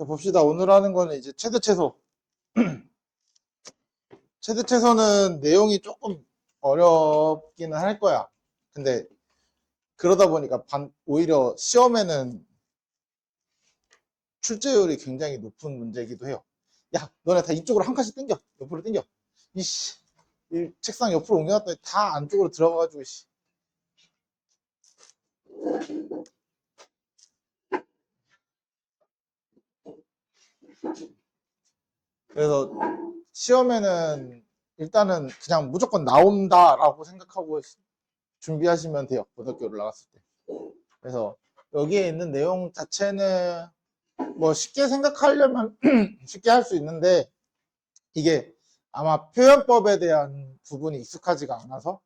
자, 봅시다. 오늘 하는 거는 이제 최대 최소. 최대 최소는 내용이 조금 어렵기는 할 거야. 근데 그러다 보니까 오히려 시험에는 출제율이 굉장히 높은 문제이기도 해요. 야, 너네 다 이쪽으로 한 칸씩 당겨. 옆으로 당겨. 이씨, 이 책상 옆으로 옮겨놨더니 다 안쪽으로 들어가가지고, 씨. 그래서 시험에는 일단은 그냥 무조건 나온다라고 생각하고 준비하시면 돼요. 고등학교를 나갔을 때. 그래서 여기에 있는 내용 자체는 뭐 쉽게 생각하려면 쉽게 할 수 있는데 이게 아마 표현법에 대한 부분이 익숙하지가 않아서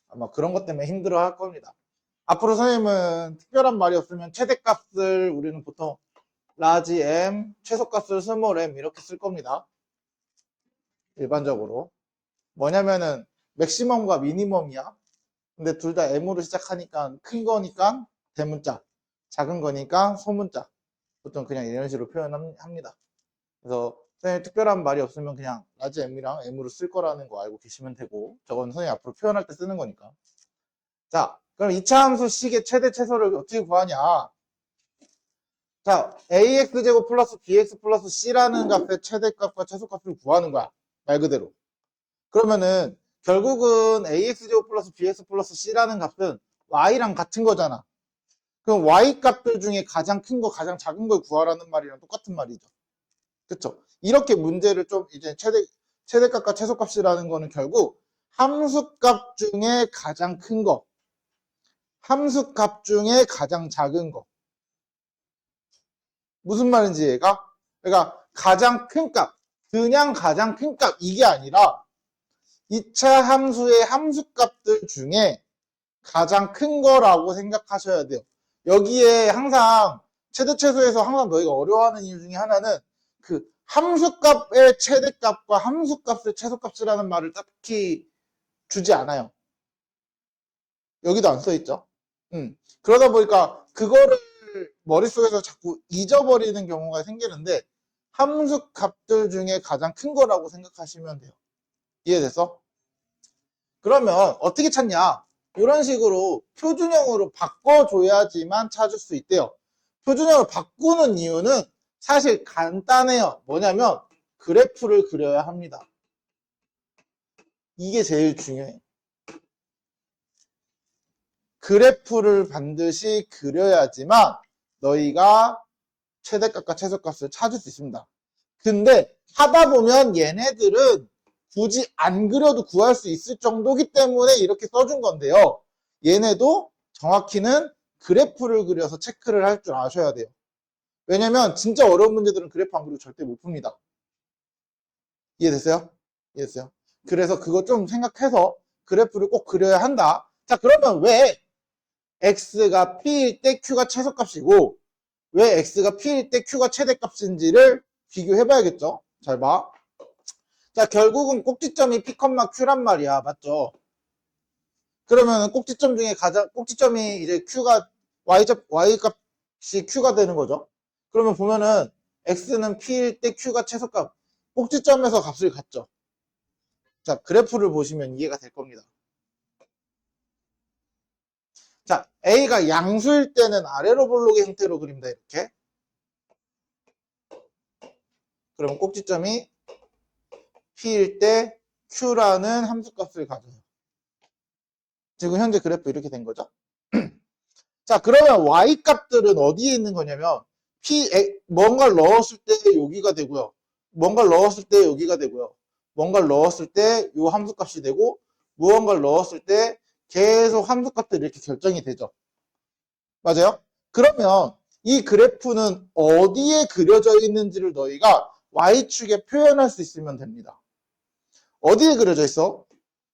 아마 그런 것 때문에 힘들어 할 겁니다. 앞으로 선생님은 특별한 말이 없으면 최대값을 우리는 보통 라지 M, 최소값을 스몰 M 이렇게 쓸 겁니다. 일반적으로. 뭐냐면은 맥시멈과 미니멈이야. 근데 둘 다 M으로 시작하니까 큰 거니까 대문자, 작은 거니까 소문자. 보통 그냥 이런 식으로 표현합니다. 그래서 선생님 특별한 말이 없으면 그냥 라지 M이랑 M으로 쓸 거라는 거 알고 계시면 되고 저건 선생님 앞으로 표현할 때 쓰는 거니까. 자, 그럼 이차함수 식의 최대 최소를 어떻게 구하냐? 자, AX제곱 플러스 BX 플러스 C라는 값의 최대값과 최소값을 구하는 거야. 말 그대로. 그러면은 결국은 AX제곱 플러스 BX 플러스 C라는 값은 Y랑 같은 거잖아. 그럼 Y 값들 중에 가장 큰 거, 가장 작은 걸 구하라는 말이랑 똑같은 말이죠. 그쵸? 이렇게 문제를 좀 이제 최대값과 최소값이라는 거는 결국 함수값 중에 가장 큰 거, 함수값 중에 가장 작은 거. 무슨 말인지 얘가? 그러니까 가장 큰 값, 그냥 가장 큰 값, 이게 아니라 2차 함수의 함수값들 중에 가장 큰 거라고 생각하셔야 돼요. 여기에 항상 최대 최소에서 항상 너희가 어려워하는 이유 중에 하나는 그 함수값의 최대값과 함수값의 최소값이라는 말을 딱히 주지 않아요. 여기도 안 써있죠. 그러다 보니까 그거를 머릿속에서 자꾸 잊어버리는 경우가 생기는데 함수값들 중에 가장 큰 거라고 생각하시면 돼요. 이해됐어? 그러면 어떻게 찾냐? 이런 식으로 표준형으로 바꿔줘야지만 찾을 수 있대요. 표준형을 바꾸는 이유는 사실 간단해요. 뭐냐면 그래프를 그려야 합니다. 이게 제일 중요해. 그래프를 반드시 그려야지만 너희가 최대값과 최소값을 찾을 수 있습니다. 근데 하다 보면 얘네들은 굳이 안 그려도 구할 수 있을 정도기 때문에 이렇게 써준 건데요. 얘네도 정확히는 그래프를 그려서 체크를 할 줄 아셔야 돼요. 왜냐면 진짜 어려운 문제들은 그래프 안 그리고 절대 못 풉니다. 이해됐어요? 이해됐어요? 그래서 그거 좀 생각해서 그래프를 꼭 그려야 한다. 자, 그러면 왜 x가 p일 때 q가 최소값이고 왜 x가 p일 때 q가 최대값인지를 비교해 봐야겠죠? 잘 봐. 자, 결국은 꼭지점이 p, q란 말이야. 맞죠? 그러면 꼭지점 중에 꼭지점이 이제 q가 y 값이 q가 되는 거죠. 그러면 보면은 x는 p일 때 q가 최소값. 꼭지점에서 값을 갖죠. 자, 그래프를 보시면 이해가 될 겁니다. 자, a가 양수일 때는 아래로 볼록의 형태로 그립니다. 이렇게. 그러면 꼭지점이 p일 때 q라는 함수값을 가져요. 지금 현재 그래프 이렇게 된 거죠. 자, 그러면 y 값들은 어디에 있는 거냐면 뭔가를 넣었을 때 여기가 되고요. 뭔가를 넣었을 때 여기가 되고요. 뭔가를 넣었을 때 이 함수값이 되고 무언가를 넣었을 때 계속 함수값들이 이렇게 결정이 되죠. 맞아요? 그러면 이 그래프는 어디에 그려져 있는지를 너희가 y축에 표현할 수 있으면 됩니다. 어디에 그려져 있어?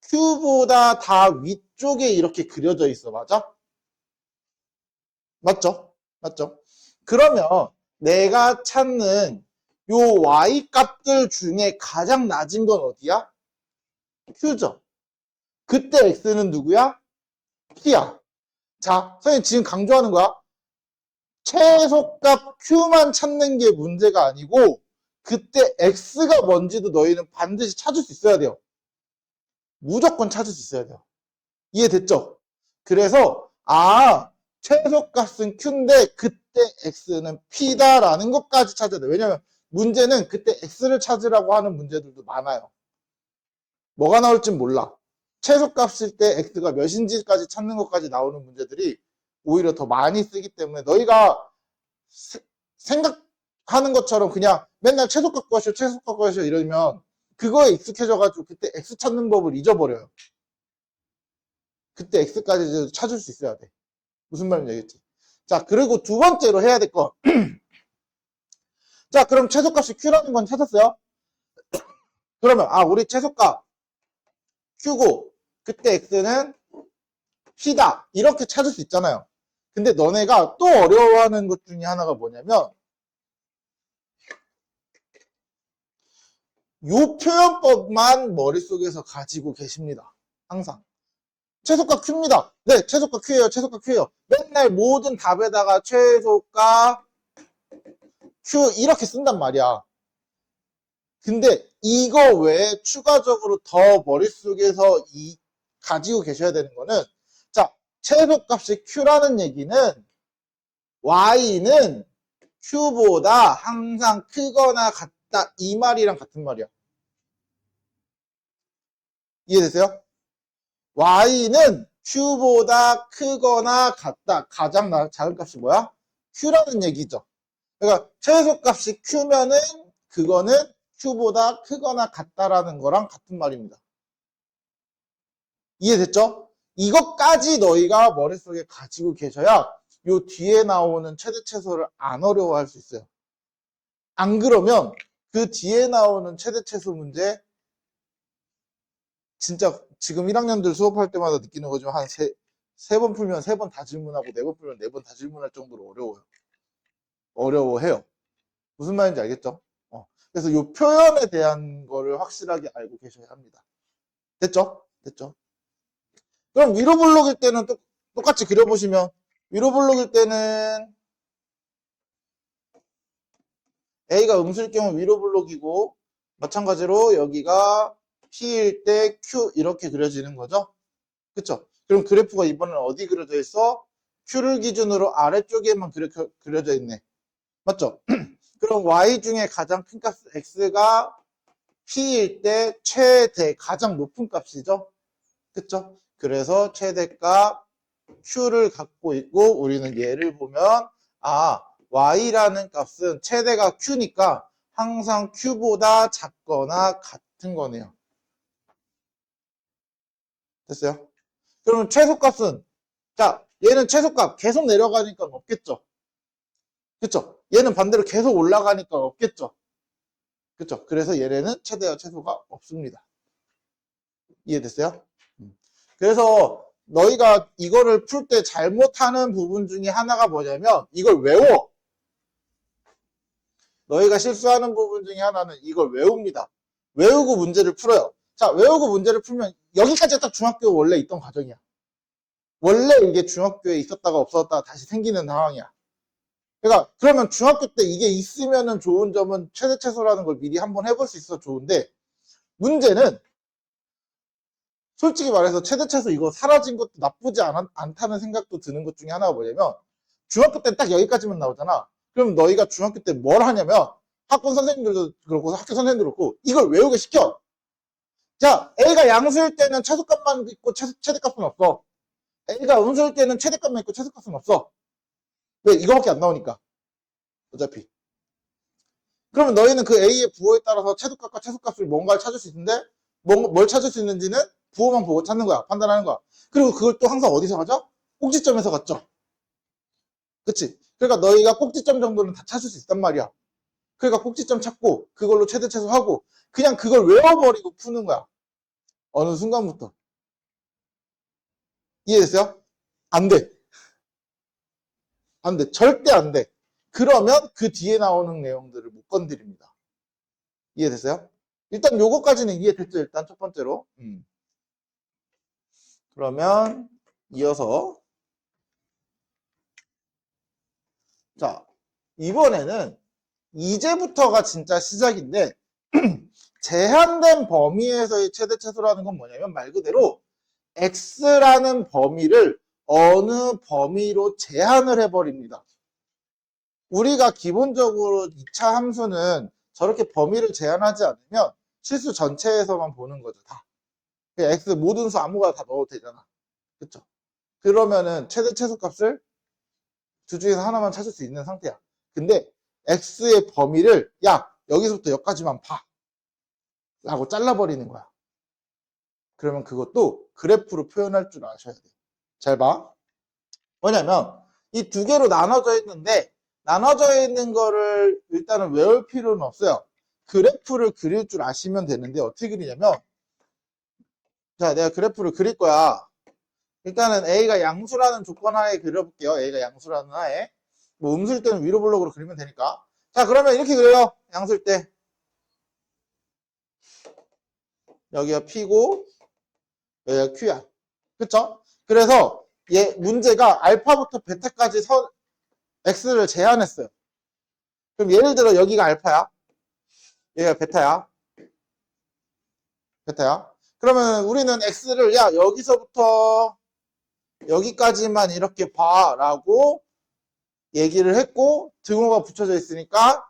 Q보다 다 위쪽에 이렇게 그려져 있어. 맞아? 맞죠? 맞죠? 그러면 내가 찾는 요 y 값들 중에 가장 낮은 건 어디야? Q죠. 그때 X는 누구야? P야. 자, 선생님 지금 강조하는 거야. 최소값 Q만 찾는 게 문제가 아니고 그때 X가 뭔지도 너희는 반드시 찾을 수 있어야 돼요. 무조건 찾을 수 있어야 돼요. 이해됐죠? 그래서 최소값은 Q인데 그때 X는 P다라는 것까지 찾아야 돼요. 왜냐면 문제는 그때 X를 찾으라고 하는 문제들도 많아요. 뭐가 나올지 몰라. 최소값일 때 X가 몇인지까지 찾는 것까지 나오는 문제들이 오히려 더 많이 쓰기 때문에 너희가 생각하는 것처럼 그냥 맨날 최소값 구하시오 최소값 구하시오 이러면 그거에 익숙해져가지고 그때 X 찾는 법을 잊어버려요. 그때 X까지 찾을 수 있어야 돼. 무슨 말인지 알겠지? 자, 그리고 두 번째로 해야 될 거. 자, 그럼 최소값이 Q라는 건 찾았어요? 그러면 우리 최소값 Q고 그때 X는 P다 이렇게 찾을 수 있잖아요. 근데 너네가 또 어려워하는 것 중에 하나가 뭐냐면 요 표현법만 머릿속에서 가지고 계십니다. 항상. 최소값 Q입니다. 네, 최소값 Q예요. 최소값 Q예요. 맨날 모든 답에다가 최소값 Q 이렇게 쓴단 말이야. 근데 이거 외에 추가적으로 더 머릿속에서 가지고 계셔야 되는 거는 자, 최소값이 Q라는 얘기는 Y는 Q보다 항상 크거나 같다 이 말이랑 같은 말이야. 이해되세요? Y는 Q보다 크거나 같다. 가장 작은 값이 뭐야? Q라는 얘기죠. 그러니까 최소값이 Q면은 그거는 Q보다 크거나 같다라는 거랑 같은 말입니다. 이해됐죠? 이것까지 너희가 머릿속에 가지고 계셔야 요 뒤에 나오는 최대최소를 안 어려워할 수 있어요. 안 그러면 그 뒤에 나오는 최대최소 문제 진짜 지금 1학년들 수업할 때마다 느끼는 거지만 한 세 번 풀면 3번 다 질문하고 4번 풀면 4번 다 질문할 정도로 어려워요. 어려워해요. 무슨 말인지 알겠죠? 그래서 이 표현에 대한 거를 확실하게 알고 계셔야 합니다. 됐죠? 됐죠? 그럼 위로 블록일 때는 똑같이 그려보시면 위로 블록일 때는 A가 음수일 경우 위로 블록이고 마찬가지로 여기가 P일 때 Q 이렇게 그려지는 거죠? 그쵸? 그럼 그래프가 이번엔 어디 그려져 있어? Q를 기준으로 아래쪽에만 그려져 있네. 맞죠? 그럼 Y 중에 가장 큰 값 X가 P일 때 최대 가장 높은 값이죠? 그쵸? 그래서 최대값 Q를 갖고 있고 우리는 얘를 보면 Y라는 값은 최대가 Q니까 항상 Q보다 작거나 같은 거네요. 됐어요? 그러면 최소값은 자 얘는 최소값 계속 내려가니까 없겠죠? 그쵸? 얘는 반대로 계속 올라가니까 없겠죠? 그쵸? 그래서 얘네는 최대와 최소가 없습니다. 이해됐어요? 그래서 너희가 이거를 풀 때 잘못하는 부분 중에 하나가 뭐냐면 이걸 외워. 너희가 실수하는 부분 중에 하나는 이걸 외웁니다. 외우고 문제를 풀어요. 자, 외우고 문제를 풀면 여기까지 딱 중학교 원래 있던 과정이야. 원래 이게 중학교에 있었다가 없었다가 다시 생기는 상황이야. 그러니까 그러면 중학교 때 이게 있으면은 좋은 점은 최대 최소라는 걸 미리 한번 해볼 수 있어서 좋은데 문제는 솔직히 말해서 최대 최소 이거 사라진 것도 나쁘지 않다는 생각도 드는 것 중에 하나가 뭐냐면 중학교 때 딱 여기까지만 나오잖아. 그럼 너희가 중학교 때 뭘 하냐면 학원 선생님들도 그렇고 학교 선생님들도 그렇고 이걸 외우게 시켜. 자, A가 양수일 때는 최소값만 있고 최대값은 없어. A가 음수일 때는 최대값만 있고 최소값은 없어. 왜? 이거밖에 안 나오니까. 어차피. 그러면 너희는 그 A의 부호에 따라서 최소값과 최소값을 뭔가를 찾을 수 있는데 뭘 찾을 수 있는지는 부호만 보고 찾는 거야. 판단하는 거야. 그리고 그걸 또 항상 어디서 가죠? 꼭지점에서 갔죠. 그치? 그러니까 너희가 꼭지점 정도는 다 찾을 수 있단 말이야. 그러니까 꼭지점 찾고 그걸로 최대 최소하고 그냥 그걸 외워버리고 푸는 거야. 어느 순간부터. 이해됐어요? 안 돼. 안 돼. 절대 안 돼. 그러면 그 뒤에 나오는 내용들을 못 건드립니다. 이해됐어요? 일단 요거까지는 이해됐죠? 일단 첫 번째로. 그러면 이어서 자, 이번에는 이제부터가 진짜 시작인데 제한된 범위에서의 최대 최소라는 건 뭐냐면 말 그대로 x라는 범위를 어느 범위로 제한을 해버립니다. 우리가 기본적으로 2차 함수는 저렇게 범위를 제한하지 않으면 실수 전체에서만 보는 거죠. 다. x 모든 수 아무거나 다 넣어도 되잖아. 그쵸? 그러면은 최대 최소값을 두 중에서 하나만 찾을 수 있는 상태야. 근데 x의 범위를 야 여기서부터 여기까지만 봐 라고 잘라버리는 거야. 그러면 그것도 그래프로 표현할 줄 아셔야 돼요. 잘 봐. 뭐냐면 이 두 개로 나눠져 있는데 나눠져 있는 거를 일단은 외울 필요는 없어요. 그래프를 그릴 줄 아시면 되는데 어떻게 그리냐면 자 내가 그래프를 그릴 거야. 일단은 A가 양수라는 조건 하에 그려볼게요. A가 양수라는 하에 뭐 음수일 때는 위로 블록으로 그리면 되니까. 자 그러면 이렇게 그려요. 양수일 때 여기가 P고 여기가 Q야. 그쵸? 그래서 얘 문제가 알파부터 베타까지 X를 제한했어요. 그럼 예를 들어 여기가 알파야. 얘가 베타야. 베타야. 그러면 우리는 X를 야 여기서부터 여기까지만 이렇게 봐 라고 얘기를 했고 등호가 붙여져 있으니까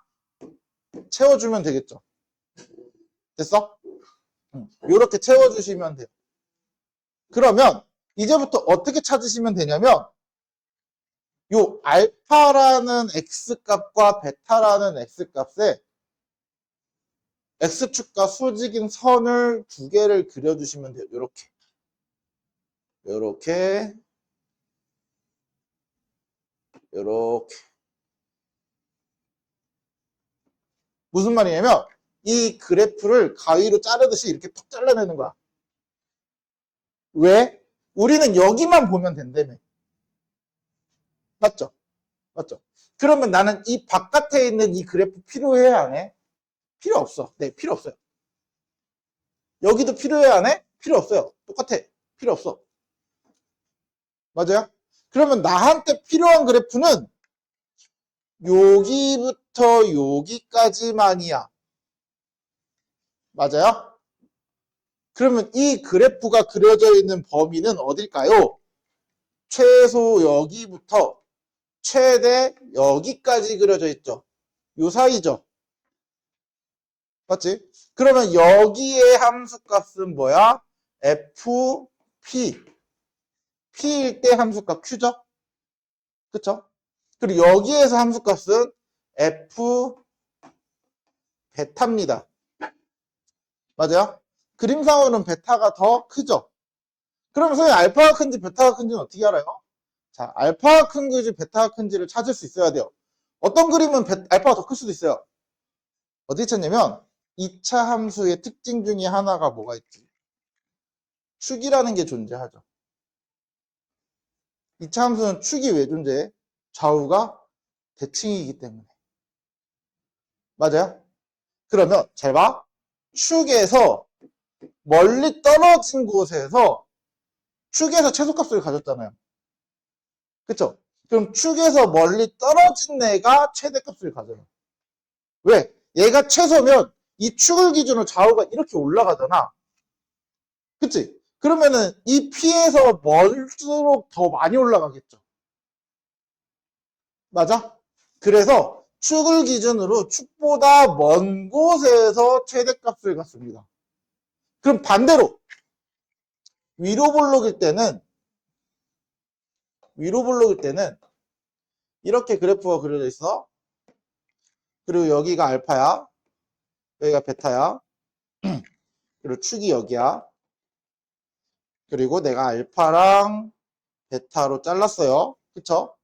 채워주면 되겠죠. 됐어? 이렇게 채워주시면 돼요. 그러면 이제부터 어떻게 찾으시면 되냐면 요 알파라는 x값과 베타라는 x값에 x축과 수직인 선을 두 개를 그려주시면 돼요. 요렇게 요렇게 요렇게 무슨 말이냐면 이 그래프를 가위로 자르듯이 이렇게 톡 잘라내는 거야. 왜? 우리는 여기만 보면 된다며. 맞죠? 맞죠? 그러면 나는 이 바깥에 있는 이 그래프 필요해 안 해? 필요 없어. 네, 필요 없어요. 여기도 필요해 안 해? 필요 없어요. 똑같아. 필요 없어. 맞아요? 그러면 나한테 필요한 그래프는 여기부터 여기까지만이야. 맞아요? 그러면 이 그래프가 그려져 있는 범위는 어딜까요? 최소 여기부터 최대 여기까지 그려져 있죠. 요 사이죠. 맞지? 그러면 여기의 함수값은 뭐야? fp. p일 때 함수값 q죠? 그쵸? 그리고 여기에서 함수값은 f 베타입니다. 맞아요? 그림상으로는 베타가 더 크죠? 그럼 선생님 알파가 큰지 베타가 큰지는 어떻게 알아요? 자, 알파가 큰지 베타가 큰지를 찾을 수 있어야 돼요. 어떤 그림은 알파가 더 클 수도 있어요. 어떻게 찾냐면 2차 함수의 특징 중에 하나가 뭐가 있지? 축이라는 게 존재하죠. 2차 함수는 축이 왜 존재해? 좌우가 대칭이기 때문에. 맞아요? 그러면 잘 봐. 축에서 멀리 떨어진 곳에서 축에서 최소값을 가졌잖아요. 그쵸? 그럼 축에서 멀리 떨어진 애가 최대값을 가져요. 왜? 얘가 최소면 이 축을 기준으로 좌우가 이렇게 올라가잖아. 그치? 그러면은 이 P에서 멀수록 더 많이 올라가겠죠. 맞아? 그래서 축을 기준으로 축보다 먼 곳에서 최대값을 갖습니다. 그럼 반대로 위로 볼록일 때는 이렇게 그래프가 그려져 있어. 그리고 여기가 알파야. 여기가 베타야. 그리고 축이 여기야. 그리고 내가 알파랑 베타로 잘랐어요. 그쵸?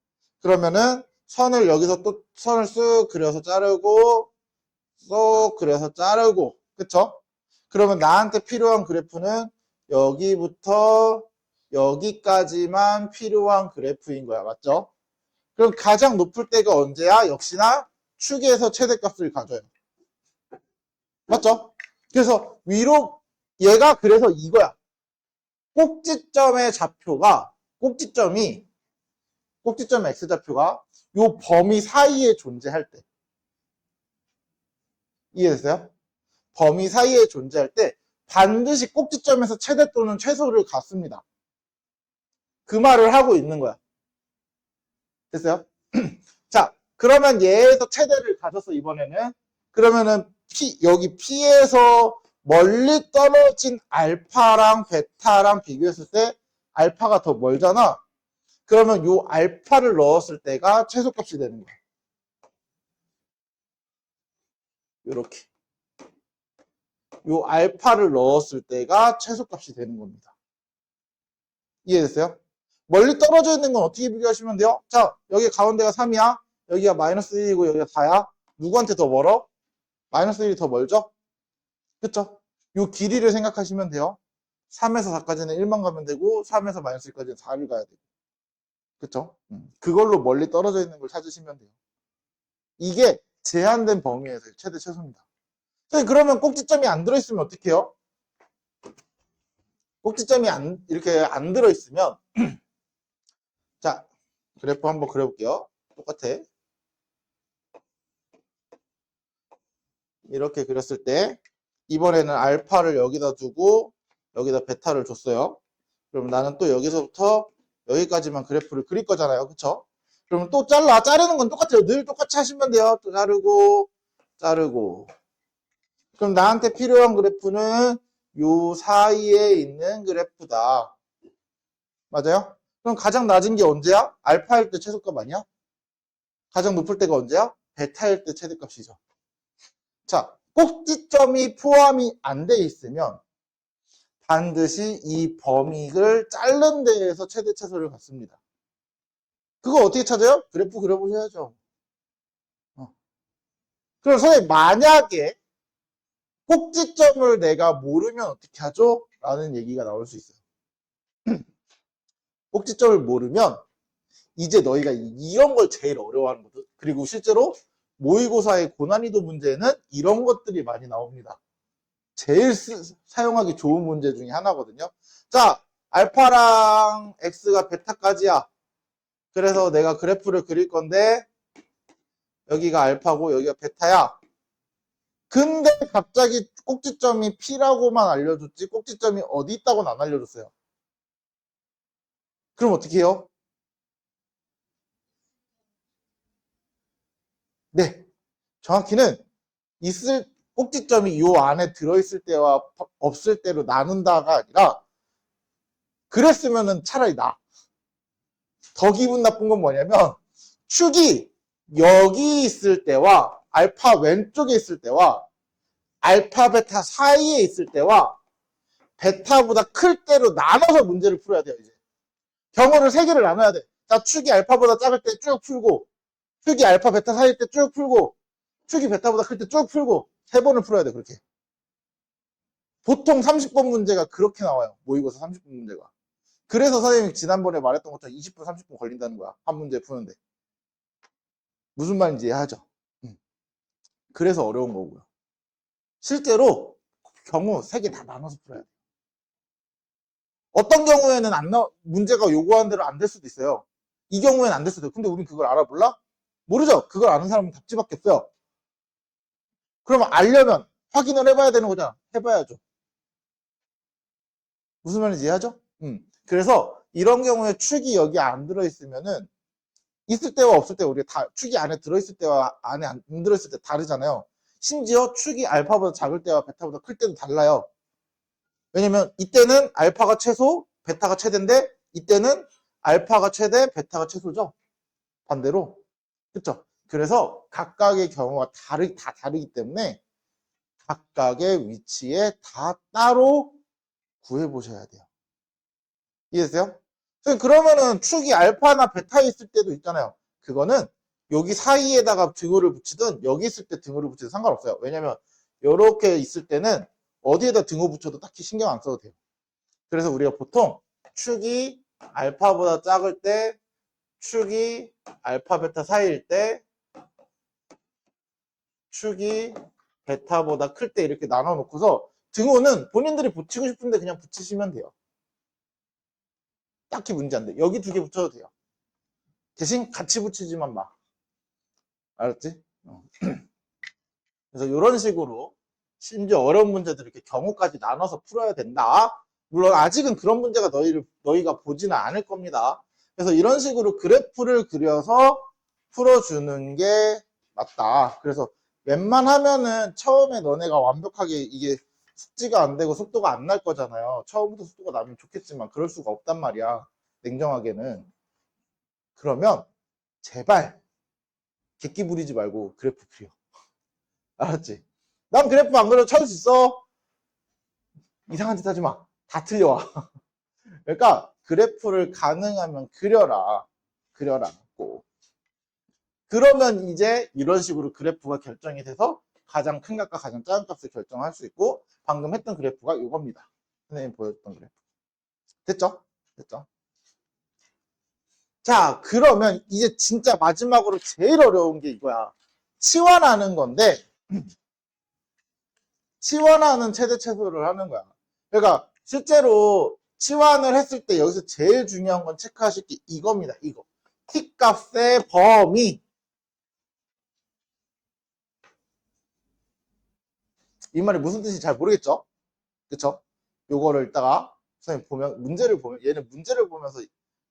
그러면은 선을 여기서 또 선을 쓱 그려서 자르고 쏙 그려서 자르고 그쵸? 그러면 나한테 필요한 그래프는 여기부터 여기까지만 필요한 그래프인 거야. 맞죠? 그럼 가장 높을 때가 언제야? 역시나 축에서 최대값을 가져요. 맞죠? 그래서 위로 얘가 그래서 이거야. 꼭지점의 좌표가 꼭지점이 꼭지점 x좌표가 요 범위 사이에 존재할 때. 이해됐어요? 범위 사이에 존재할 때 반드시 꼭지점에서 최대 또는 최소를 갖습니다. 그 말을 하고 있는 거야. 됐어요? 자, 그러면 얘에서 최대를 가졌어, 이번에는. 그러면은 여기 P에서 멀리 떨어진 알파랑 베타랑 비교했을 때 알파가 더 멀잖아. 그러면 요 알파를 넣었을 때가 최소값이 되는 거야. 요렇게. 요 알파를 넣었을 때가 최소값이 되는 겁니다. 이해됐어요? 멀리 떨어져 있는 건 어떻게 비교하시면 돼요? 자, 여기 가운데가 3이야. 여기가 마이너스 1이고 여기가 4야. 누구한테 더 멀어? 마이너스 1이 더 멀죠? 그쵸? 요 길이를 생각하시면 돼요. 3에서 4까지는 1만 가면 되고 3에서 마이너스 1까지는 4를 가야 되고. 그쵸? 그걸로 멀리 떨어져 있는 걸 찾으시면 돼요. 이게 제한된 범위에서의 최대 최소입니다. 그러면 꼭지점이 안 들어있으면 어떻게 해요? 꼭지점이 이렇게 안 들어있으면 자, 그래프 한번 그려볼게요. 똑같아. 이렇게 그렸을 때 이번에는 알파를 여기다 두고 여기다 베타를 줬어요. 그럼 나는 또 여기서부터 여기까지만 그래프를 그릴 거잖아요. 그쵸? 그러면 또 자르는 건 똑같아요. 늘 똑같이 하시면 돼요. 또 자르고. 그럼 나한테 필요한 그래프는 요 사이에 있는 그래프다. 맞아요? 그럼 가장 낮은 게 언제야? 알파일 때 최소값 아니야? 가장 높을 때가 언제야? 베타일 때 최대값이죠. 자, 꼭지점이 포함이 안 돼 있으면 반드시 이 범위를 자른 데에서 최대 최소를 갖습니다. 그거 어떻게 찾아요? 그래프 그려보셔야죠. 그럼 선생님 만약에 꼭지점을 내가 모르면 어떻게 하죠? 라는 얘기가 나올 수 있어요. 꼭지점을 모르면 이제 너희가 이런 걸 제일 어려워하는 거죠. 그리고 실제로 모의고사의 고난이도 문제는 이런 것들이 많이 나옵니다. 제일 사용하기 좋은 문제 중에 하나거든요. 자, 알파랑 x가 베타까지야. 그래서 내가 그래프를 그릴 건데 여기가 알파고 여기가 베타야. 근데 갑자기 꼭지점이 P라고만 알려줬지 꼭지점이 어디 있다고는 안 알려줬어요. 그럼 어떻게 해요? 네, 정확히는 꼭지점이 이 안에 들어있을 때와 없을 때로 나눈다가 아니라 그랬으면 차라리 더 기분 나쁜 건 뭐냐면 축이 여기 있을 때와 알파 왼쪽에 있을 때와 알파 베타 사이에 있을 때와 베타보다 클 때로 나눠서 문제를 풀어야 돼요. 이제 경우를 3개를 나눠야 돼. 자, 축이 알파보다 작을 때 쭉 풀고 축이 알파 베타 사이일 때 쭉 풀고 축이 베타보다 클 때 쭉 풀고 3번을 풀어야 돼. 그렇게 보통 30번 문제가 그렇게 나와요. 모의고사 30번 문제가. 그래서 선생님이 지난번에 말했던 것처럼 20분 30분 걸린다는 거야. 한 문제 푸는데. 무슨 말인지 이해하죠? 그래서 어려운 거고요. 실제로 경우 3개 다 나눠서 풀어야 돼. 어떤 경우에는 문제가 요구한 대로 안 될 수도 있어요. 이 경우에는 안 될 수도 있어요. 근데 우린 그걸 알아볼라? 모르죠? 그걸 아는 사람은 답지밖에 없어요. 그러면 알려면 확인을 해봐야 되는 거잖아. 해봐야죠. 무슨 말인지 이해하죠? 그래서 이런 경우에 축이 여기 안 들어있으면은 있을 때와 없을 때 우리가 다 축이 안에 들어있을 때와 안에 안 들어있을 때 다르잖아요. 심지어 축이 알파보다 작을 때와 베타보다 클 때도 달라요. 왜냐면 이때는 알파가 최소, 베타가 최대인데 이때는 알파가 최대, 베타가 최소죠. 반대로. 그쵸? 그래서 각각의 경우가 다 다르기 때문에 각각의 위치에 다 따로 구해보셔야 돼요. 이해됐어요? 그러면은 축이 알파나 베타에 있을 때도 있잖아요. 그거는 여기 사이에다가 등호를 붙이든 여기 있을 때 등호를 붙이든 상관없어요. 왜냐면 이렇게 있을 때는 어디에다 등호 붙여도 딱히 신경 안 써도 돼요. 그래서 우리가 보통 축이 알파보다 작을 때, 축이 알파 베타 사이일 때, 축이 베타보다 클 때 이렇게 나눠 놓고서 등호는 본인들이 붙이고 싶은데 그냥 붙이시면 돼요. 딱히 문제 안 돼. 여기 2개 붙여도 돼요. 대신 같이 붙이지만 마. 알았지? 그래서 이런 식으로 심지어 어려운 문제들 이렇게 경우까지 나눠서 풀어야 된다. 물론 아직은 그런 문제가 너희가 보지는 않을 겁니다. 그래서 이런 식으로 그래프를 그려서 풀어주는 게 맞다. 그래서 웬만하면은 처음에 너네가 완벽하게 이게 숙지가 안 되고 속도가 안 날 거잖아요. 처음부터 속도가 나면 좋겠지만 그럴 수가 없단 말이야. 냉정하게는. 그러면 제발 객기 부리지 말고 그래프 그려. 알았지? 난 그래프 안 그려도 찾을 수 있어. 이상한 짓 하지 마. 다 틀려와. 그러니까 그래프를 가능하면 그려라. 그려라. 꼭. 그러면 이제 이런 식으로 그래프가 결정이 돼서 가장 큰 값과 가장 작은 값을 결정할 수 있고 방금 했던 그래프가 이겁니다. 선생님이 보여줬던 그래프. 됐죠? 됐죠? 자, 그러면 이제 진짜 마지막으로 제일 어려운 게 이거야. 치환하는 건데 치환하는 최대 최소를 하는 거야. 그러니까 실제로 치환을 했을 때 여기서 제일 중요한 건 체크하실 게 이겁니다. 이거. t값의 범위. 이 말이 무슨 뜻인지 잘 모르겠죠? 그쵸? 요거를 이따가 선생님 보면 문제를 보면 얘는 문제를 보면서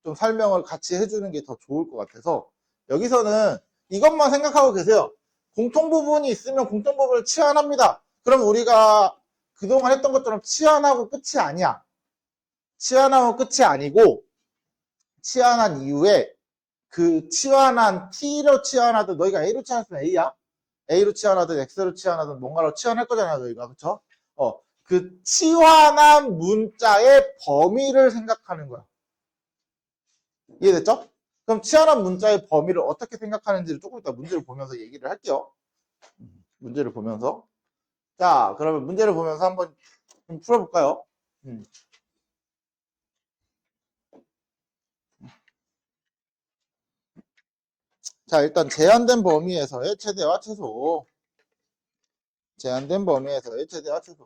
좀 설명을 같이 해주는 게 더 좋을 것 같아서 여기서는 이것만 생각하고 계세요. 공통 부분이 있으면 공통 부분을 치환합니다. 그럼 우리가 그동안 했던 것처럼 치환하고 끝이 아니야. 치환하고 끝이 아니고 치환한 이후에 그 치환한 T로 치환하든 너희가 A로 치환했으면 A야? A로 치환하든 X로 치환하든 뭔가로 치환할 거잖아 너희가. 그쵸? 그 치환한 문자의 범위를 생각하는 거야. 이해됐죠? 그럼 치환한 문자의 범위를 어떻게 생각하는지를 조금 이따 문제를 보면서 얘기를 할게요. 문제를 보면서. 자, 그러면 문제를 보면서 한번 좀 풀어볼까요? 자, 일단 제한된 범위에서의 최대와 최소. 제한된 범위에서의 최대와 최소.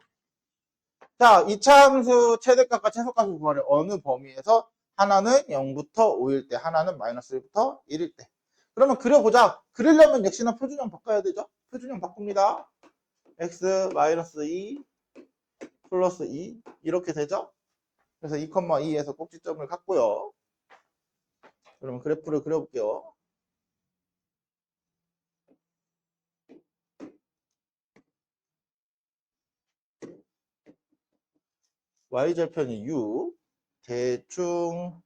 자, 이차함수 최대값과 최소값을 구하래. 어느 범위에서 하나는 0부터 5일 때, 하나는 마이너스 1부터 1일 때. 그러면 그려보자. 그리려면 역시나 표준형 바꿔야 되죠? 표준형 바꿉니다. x 마이너스 2 플러스 2 이렇게 되죠? 그래서 2,2에서 꼭지점을 갖고요. 그러면 그래프를 그려볼게요. y절편이 u 대충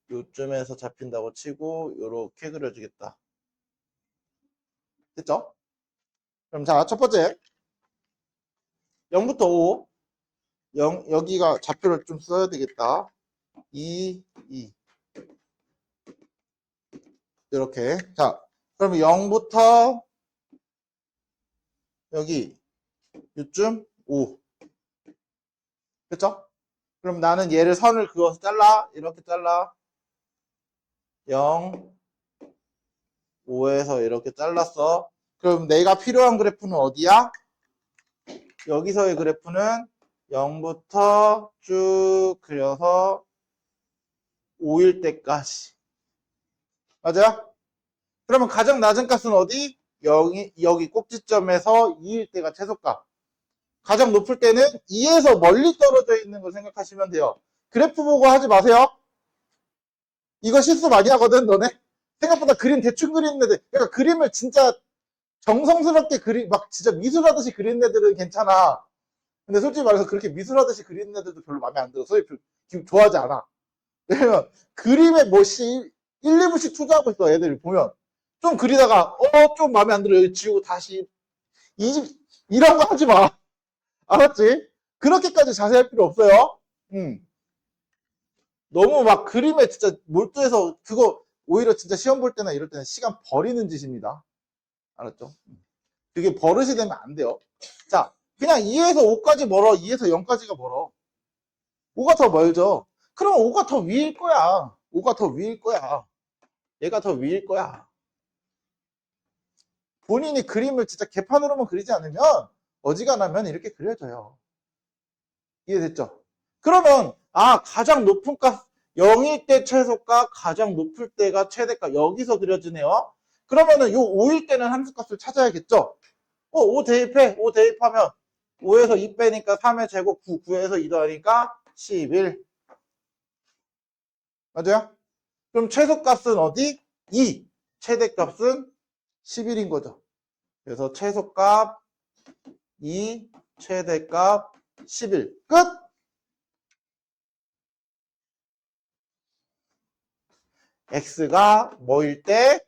요쯤에서 잡힌다고 치고 요렇게 그려주겠다. 됐죠? 그럼 자, 첫 번째 0부터 5 여기가 좌표를 좀 써야 되겠다. 2 이렇게. 자, 그러면 0부터 여기 요쯤 5 그쵸? 그럼 나는 얘를 선을 그어서 잘라. 이렇게 잘라. 0 5에서 이렇게 잘랐어. 그럼 내가 필요한 그래프는 어디야? 여기서의 그래프는 0부터 쭉 그려서 5일 때까지. 맞아요? 그러면 가장 낮은 값은 어디? 여기 꼭지점에서 2일 때가 최소값. 가장 높을 때는 2에서 멀리 떨어져 있는 걸 생각하시면 돼요. 그래프 보고 하지 마세요. 이거 실수 많이 하거든, 너네. 생각보다 그림 대충 그리는 애들. 그러니까 그림을 진짜 정성스럽게 막 진짜 미술하듯이 그리는 애들은 괜찮아. 근데 솔직히 말해서 그렇게 미술하듯이 그리는 애들도 별로 마음에 안 들어. 소위 좋아하지 않아. 왜냐면 그림에 뭐 1, 2분씩 투자하고 있어, 애들이 보면. 좀 그리다가 좀 마음에 안 들어. 여기 지우고 다시 이런 거 하지 마. 알았지? 그렇게까지 자세히 할 필요 없어요. 너무 막 그림에 진짜 몰두해서 그거 오히려 진짜 시험 볼 때나 이럴 때는 시간 버리는 짓입니다. 알았죠? 그게 버릇이 되면 안 돼요. 자, 그냥 2에서 5까지 멀어. 2에서 0까지가 멀어. 5가 더 멀죠. 그럼 5가 더 위일 거야. 5가 더 위일 거야. 얘가 더 위일 거야. 본인이 그림을 진짜 개판으로만 그리지 않으면 어지간하면 이렇게 그려져요. 이해됐죠? 그러면 가장 높은 값 0일 때 최소값, 가장 높을 때가 최대값. 여기서 그려지네요. 그러면은 요 5일 때는 함수값을 찾아야겠죠? 5 대입해. 5 대입하면 5에서 2 빼니까 3의 제곱 9, 9에서 2 더하니까 11. 맞아요? 그럼 최소값은 어디? 2. 최대값은 11인 거죠. 그래서 최소값 2, 최대값 11. 끝! x가 뭐일 때?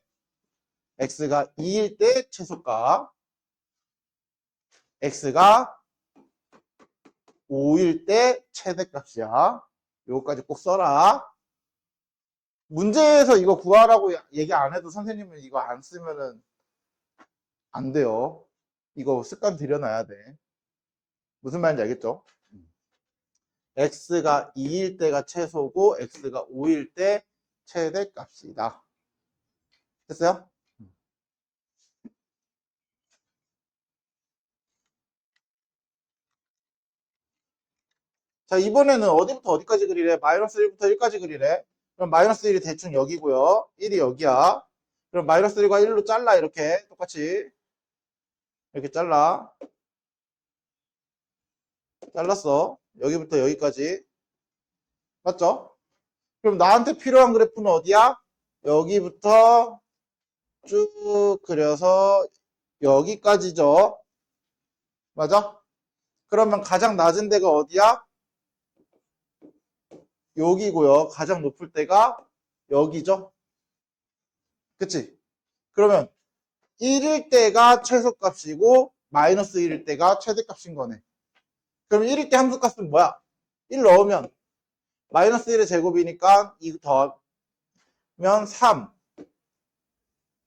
x가 2일 때 최소값. x가 5일 때 최대값이야. 요거까지 꼭 써라. 문제에서 이거 구하라고 얘기 안 해도 선생님은 이거 안 쓰면은 안 돼요. 이거 습관 들여놔야 돼. 무슨 말인지 알겠죠? x가 2일 때가 최소고 x가 5일 때 최대값이다. 됐어요? 자, 이번에는 어디부터 어디까지 그리래? 마이너스 1부터 1까지 그리래. 그럼 마이너스 1이 대충 여기고요. 1이 여기야. 그럼 마이너스 1과 1로 잘라. 이렇게 똑같이 이렇게 잘라. 잘랐어. 여기부터 여기까지. 맞죠? 그럼 나한테 필요한 그래프는 어디야? 여기부터 쭉 그려서 여기까지죠. 맞아? 그러면 가장 낮은 데가 어디야? 여기고요. 가장 높을 때가 여기죠. 그치? 그러면 1일 때가 최소값이고 마이너스 1일 때가 최대값인 거네. 그럼 1일 때 함수값은 뭐야? 1 넣으면 마이너스 1의 제곱이니까 2 더하면 3.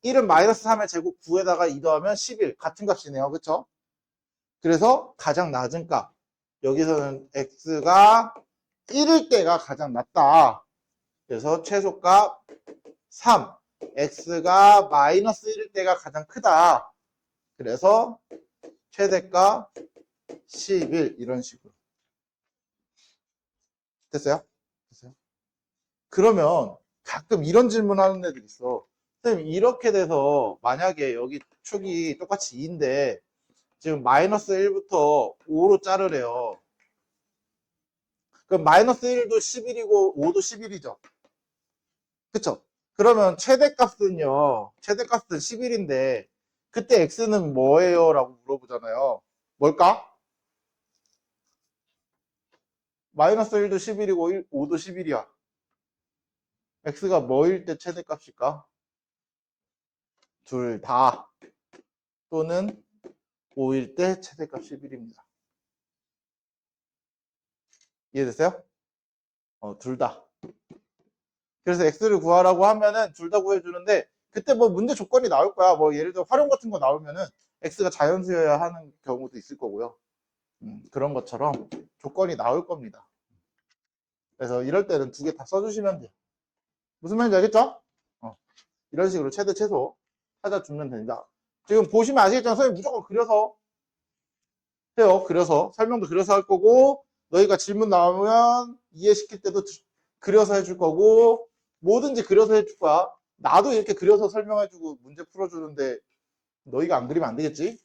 1은 마이너스 3의 제곱 9에다가 2 더하면 11. 같은 값이네요. 그쵸? 그래서 가장 낮은 값. 여기서는 x가 1일 때가 가장 낮다. 그래서 최소값 3. x가 마이너스 1일 때가 가장 크다. 그래서 최대값 11. 이런 식으로. 됐어요? 됐어요? 그러면 가끔 이런 질문 하는 애들 있어. 선생님, 이렇게 돼서 만약에 여기 축이 똑같이 2인데 지금 마이너스 1부터 5로 자르래요. 그럼 마이너스 1도 11이고 5도 11이죠. 그쵸? 그러면 최대값은요. 최대값은 11인데 그때 x는 뭐예요? 라고 물어보잖아요. 뭘까? 마이너스 1도 11이고 5도 11이야. x가 뭐일 때 최대값일까? 둘 다. 또는 5일 때 최대값 11입니다. 이해됐어요? 둘 다. 그래서 x를 구하라고 하면은 둘 다 구해주는데 그때 뭐 문제 조건이 나올 거야. 뭐 예를 들어 활용 같은 거 나오면은 x가 자연수여야 하는 경우도 있을 거고요. 그런 것처럼 조건이 나올 겁니다. 그래서 이럴 때는 두 개 다 써주시면 돼요. 무슨 말인지 알겠죠? 이런 식으로 최대 최소 찾아주면 됩니다. 지금 보시면 아시겠지만 선생님 무조건 그려서 해요. 그려서 설명도 그려서 할 거고 너희가 질문 나오면 이해시킬 때도 그려서 해줄 거고 뭐든지 그려서 해줄 거야. 나도 이렇게 그려서 설명해주고 문제 풀어주는데 너희가 안 그리면 안 되겠지?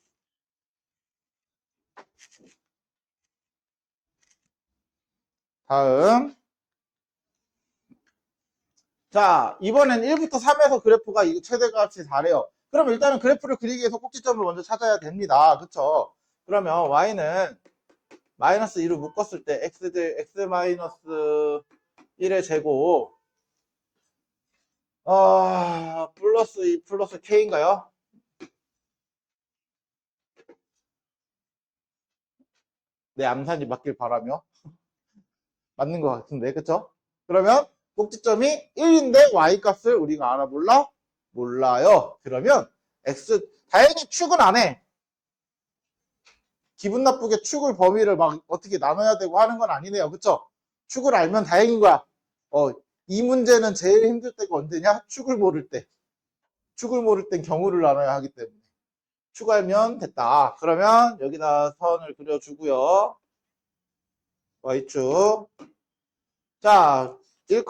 다음. 자, 이번엔 1부터 3에서 그래프가 이 최대값이 4래요. 그럼 일단은 그래프를 그리기 위해서 꼭지점을 먼저 찾아야 됩니다. 그쵸? 그러면 y는 마이너스 2로 묶었을 때 x 마이너스 1의 제곱 플러스 2 플러스 k인가요? 내 암산이 맞길 바라며 맞는 것 같은데 그쵸? 그러면 꼭지점이 1인데 y 값을 우리가 알아볼라? 몰라요. 그러면 x 다행히 축은 안 해. 기분 나쁘게 축을 범위를 막 어떻게 나눠야 되고 하는 건 아니네요. 그쵸? 축을 알면 다행인 거야. 이 문제는 제일 힘들 때가 언제냐? 축을 모를 때. 축을 모를 땐 경우를 나눠야 하기 때문에. 축 알면 됐다. 그러면 여기다 선을 그려주고요. y축. 자, 1,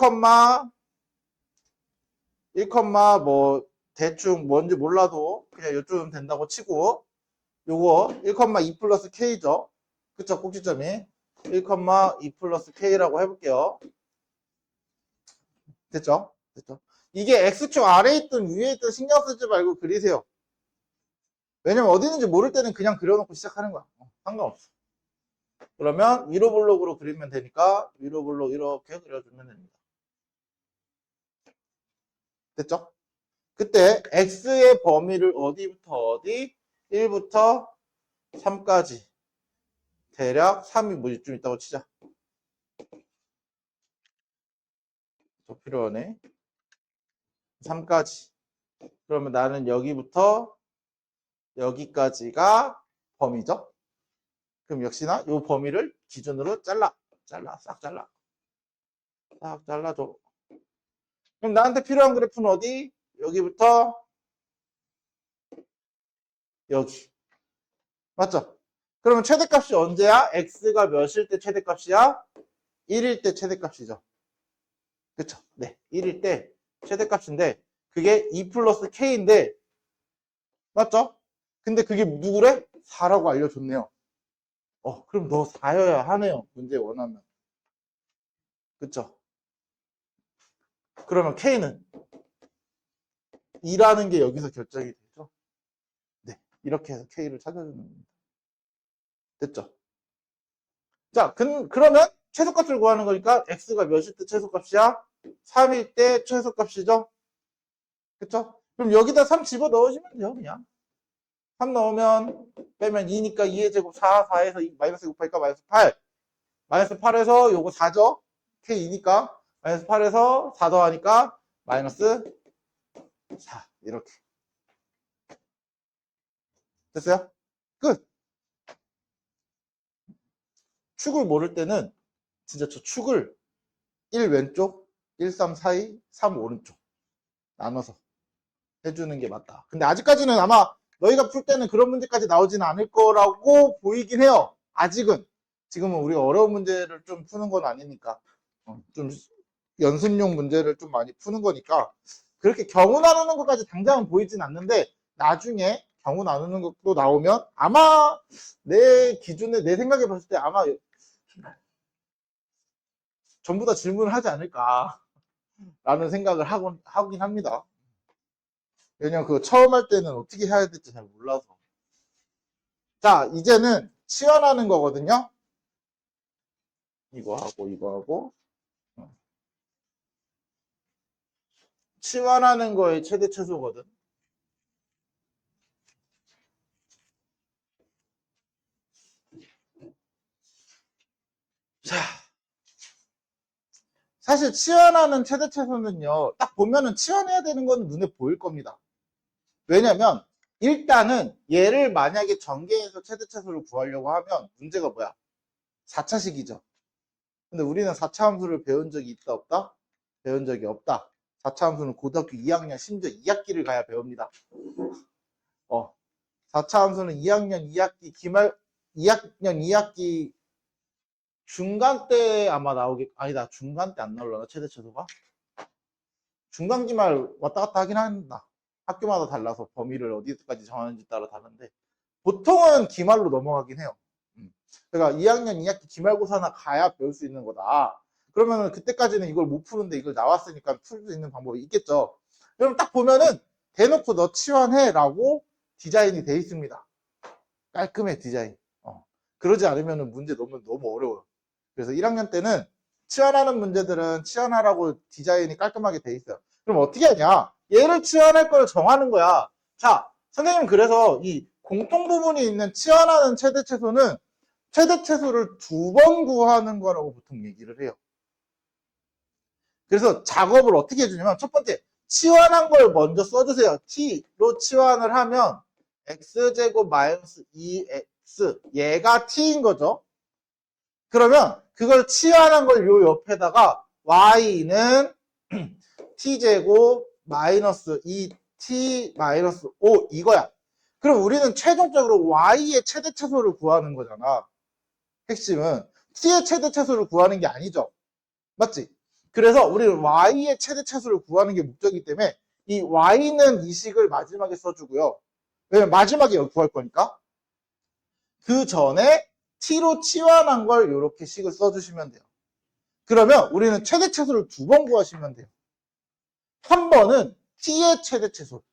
1, 뭐 대충 뭔지 몰라도 그냥 요쯤 된다고 치고 요거 1,2 플러스 K죠. 그쵸? 꼭지점이 1,2 플러스 K라고 해볼게요. 됐죠? 됐죠? 이게 X축 아래에 있든 위에 있든 신경 쓰지 말고 그리세요. 왜냐면 어디 있는지 모를 때는 그냥 그려놓고 시작하는 거야. 상관없어. 그러면 위로 블록으로 그리면 되니까 위로 블록 이렇게 그려주면 됩니다. 됐죠? 그때 X의 범위를 어디부터 어디? 1부터 3까지. 대략 3이 뭐 좀 있다고 치자. 더 필요하네. 3까지. 그러면 나는 여기부터 여기까지가 범위죠. 그럼 역시나 이 범위를 기준으로 싹 잘라줘. 그럼 나한테 필요한 그래프는 어디? 여기부터 여기. 맞죠? 그러면 최대값이 언제야? x가 몇일 때 최대값이야? 1일 때 최대값이죠. 그쵸? 네. 1일 때 최대값인데 그게 2 플러스 k인데 맞죠? 근데 그게 누구래? 4라고 알려줬네요. 그럼 너 4여야 하네요. 문제 원하면. 그쵸? 그러면 k는 2라는 게 여기서 결정이 되죠. 네. 이렇게 해서 k를 찾아주는 겁니다. 됐죠? 자, 그러면 최소값을 구하는 거니까 x가 몇일 때 최소값이야? 3일 때 최소값이죠? 그쵸? 그럼 여기다 3 집어 넣으시면 돼요, 그냥. 3 넣으면 빼면 2니까 2의 제곱 4, 4에서 2, 마이너스 곱하니까 마이너스 8. 마이너스 8에서 요거 4죠? K2니까 마이너스 8에서 4 더하니까 마이너스 4. 이렇게. 됐어요? 끝. 축을 모를 때는 진짜 저 축을 1 왼쪽, 1, 3 사이, 3 오른쪽 나눠서 해주는 게 맞다. 근데 아직까지는 아마 너희가 풀 때는 그런 문제까지 나오지는 않을 거라고 보이긴 해요. 아직은. 지금은 우리가 어려운 문제를 좀 푸는 건 아니니까. 좀 연습용 문제를 좀 많이 푸는 거니까. 그렇게 경우 나누는 것까지 당장은 보이진 않는데 나중에 경우 나누는 것도 나오면 아마 내 기준에 내 생각에 봤을 때 아마 전부 다 질문을 하지 않을까 라는 생각을 하긴 합니다. 왜냐면 그거 처음 할 때는 어떻게 해야 될지 잘 몰라서. 자, 이제는 치환하는 거거든요. 이거 하고. 치환하는 거의 최대 최소거든. 자, 사실 치환하는 최대 최소는요. 딱 보면은 치환해야 되는 건 눈에 보일 겁니다. 왜냐면 일단은 얘를 만약에 전개해서 최대 최소를 구하려고 하면 문제가 뭐야? 4차식이죠. 근데 우리는 4차 함수를 배운 적이 있다 없다? 배운 적이 없다. 4차 함수는 고등학교 2학년 심지어 2학기를 가야 배웁니다. 4차 함수는 2학년 2학기 기말 2학년 2학기 중간 때 아마 아니다. 중간 때 안 나올라나 최대 최소가? 중간 기말 왔다 갔다 하긴 한다. 학교마다 달라서 범위를 어디까지 정하는지 따라 다른데 보통은 기말로 넘어가긴 해요. 그러니까 2학년 2학기 기말고사나 가야 배울 수 있는 거다. 그러면은 그때까지는 이걸 못 푸는데 이걸 나왔으니까 풀 수 있는 방법이 있겠죠. 그럼 딱 보면은 대놓고 너 치환해 라고 디자인이 돼 있습니다. 깔끔해 디자인. 그러지 않으면 문제 너무 어려워요. 그래서 1학년 때는 치환하는 문제들은 치환하라고 디자인이 깔끔하게 돼 있어요. 그럼 어떻게 하냐? 얘를 치환할 걸 정하는 거야. 자, 선생님 그래서 이 공통 부분이 있는 치환하는 최대 최소는 최대 최소를 2번 구하는 거라고 보통 얘기를 해요. 그래서 작업을 어떻게 해주냐면 첫 번째 치환한 걸 먼저 써주세요. t로 치환을 하면 x제곱 마이너스 2x 얘가 t인 거죠. 그러면 그걸 치환한 걸 요 옆에다가 y는 t제곱 마이너스 2t 마이너스 5 이거야. 그럼 우리는 최종적으로 y의 최대 최소를 구하는 거잖아. 핵심은 t의 최대 최소를 구하는 게 아니죠. 맞지? 그래서 우리는 y의 최대 차수를 구하는 게 목적이기 때문에 이 y는 이 식을 마지막에 써주고요. 왜냐면 마지막에 구할 거니까. 그 전에 t로 치환한 걸 이렇게 식을 써주시면 돼요. 그러면 우리는 최대 차수를 두 번 구하시면 돼요. 한 번은 t의 최대 차수,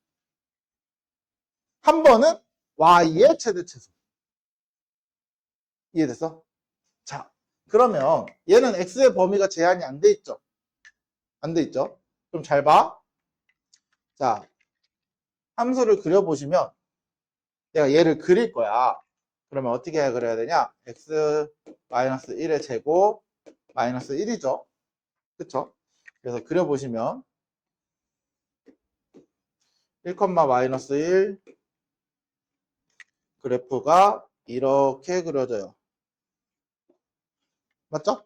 한 번은 y의 최대 차수. 이해됐어? 자, 그러면 얘는 x의 범위가 제한이 안 돼 있죠? 안 돼 있죠? 그럼 잘 봐. 자, 함수를 그려보시면 내가 얘를 그릴 거야. 그러면 어떻게 그려야 되냐? x-1의 제곱 마이너스 1이죠. 그쵸? 그래서 그려보시면 1, 마이너스 1 그래프가 이렇게 그려져요. 맞죠?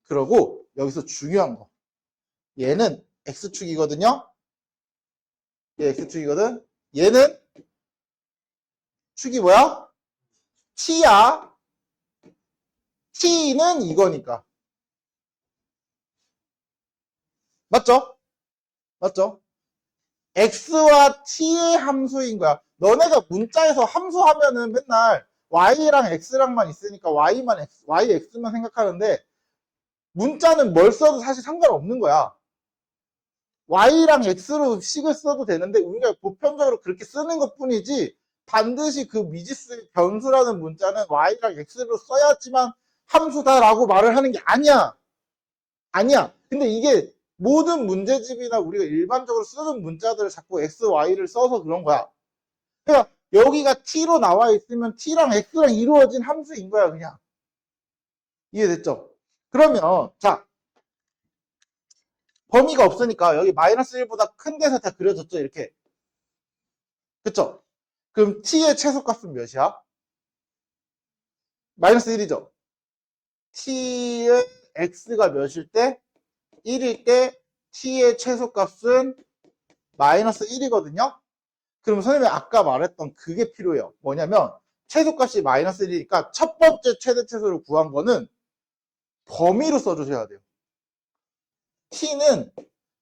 그러고 여기서 중요한 거. 얘는 x축이거든요. 얘 x축이거든. 얘는 축이 뭐야? t야. t는 이거니까. 맞죠? 맞죠? x와 t의 함수인 거야. 너네가 문자에서 함수하면은 맨날 y랑 x랑만 있으니까 y, x만 생각하는데 문자는 뭘 써도 사실 상관없는 거야. y랑 x로 식을 써도 되는데 우리가 보편적으로 그렇게 쓰는 것 뿐이지 반드시 그 미지수 변수라는 문자는 y랑 x로 써야지만 함수다라고 말을 하는 게 아니야. 아니야. 근데 이게 모든 문제집이나 우리가 일반적으로 쓰는 문자들을 자꾸 x, y를 써서 그런 거야. 그러니까 여기가 t로 나와 있으면 t랑 x랑 이루어진 함수인 거야, 그냥. 이해됐죠? 그러면 자, 범위가 없으니까 여기 마이너스 1보다 큰 데서 다 그려졌죠, 이렇게. 그쵸? 그럼 t의 최소값은 몇이야? 마이너스 1이죠? t의 x가 몇일 때? 1일 때 t의 최소값은 마이너스 1이거든요? 그럼 선생님이 아까 말했던 그게 필요해요. 뭐냐면 최소값이 마이너스 1이니까 첫 번째 최대 최소를 구한 거는 범위로 써주셔야 돼요. t는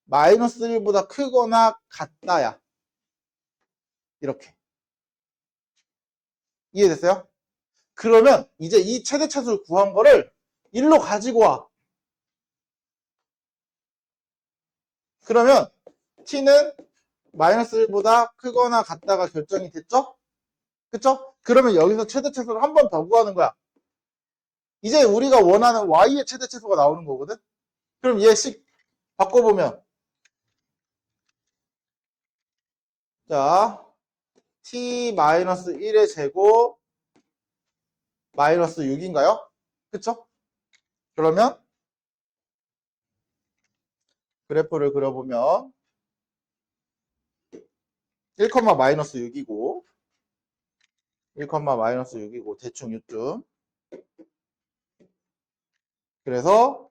마이너스 1보다 크거나 같다야. 이렇게. 이해됐어요? 그러면 이제 이 최대 차수를 구한 거를 1로 가지고 와. 그러면 t는 마이너스 1보다 크거나 같다가 결정이 됐죠? 그쵸? 그러면 여기서 최대 차수를 한 번 더 구하는 거야. 이제 우리가 원하는 y의 최대 차수가 나오는 거거든? 그럼 얘식 바꿔보면 자, t-1의 제곱 마이너스 6인가요? 그쵸? 그러면 그래프를 그려보면 1, 마이너스 6이고 1, 마이너스 6이고 대충 요쯤. 그래서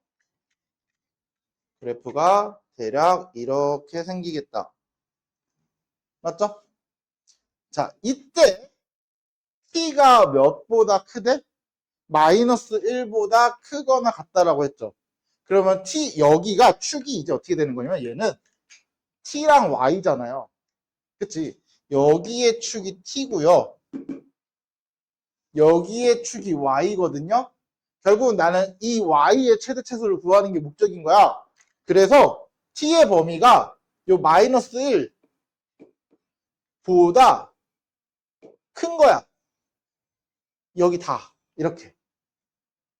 그래프가 대략 이렇게 생기겠다. 맞죠? 자, 이때 t가 몇보다 크대? 마이너스 1보다 크거나 같다라고 했죠. 그러면 여기가 축이 이제 어떻게 되는 거냐면 얘는 t랑 y잖아요. 그치? 여기의 축이 t고요. 여기의 축이 y거든요. 결국은 나는 이 y의 최대 최소를 구하는 게 목적인 거야. 그래서 t의 범위가 요 마이너스 1보다 큰 거야. 여기 다 이렇게.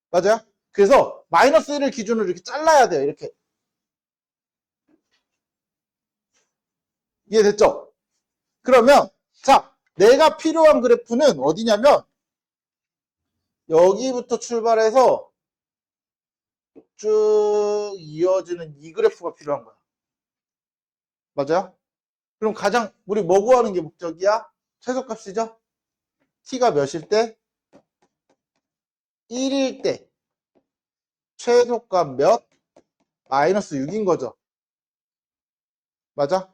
맞아요? 그래서 마이너스 1을 기준으로 이렇게 잘라야 돼요. 이렇게. 이해됐죠? 그러면 자, 내가 필요한 그래프는 어디냐면 여기부터 출발해서 쭉 이어지는 이 그래프가 필요한 거야. 맞아요? 그럼 가장 우리 뭐 구하는 게 목적이야? 최소값이죠? t가 몇일 때? 1일 때 최소값 몇? 마이너스 6인 거죠. 맞아?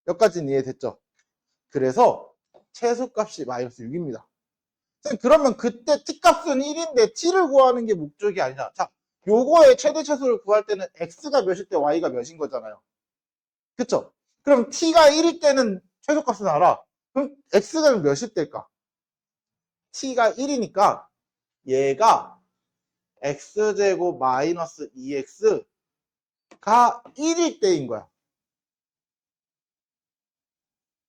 여기까지는 이해됐죠? 그래서 최소값이 마이너스 6입니다. 그러면 그때 t값은 1인데 t를 구하는 게 목적이 아니라 자, 요거의 최대 최소를 구할 때는 x가 몇일 때 y가 몇인 거잖아요. 그쵸? 그럼 t가 1일 때는 최소값은 알아. 그럼 x가 몇일 때일까? t가 1이니까 얘가 x제곱 마이너스 2x가 1일 때인 거야.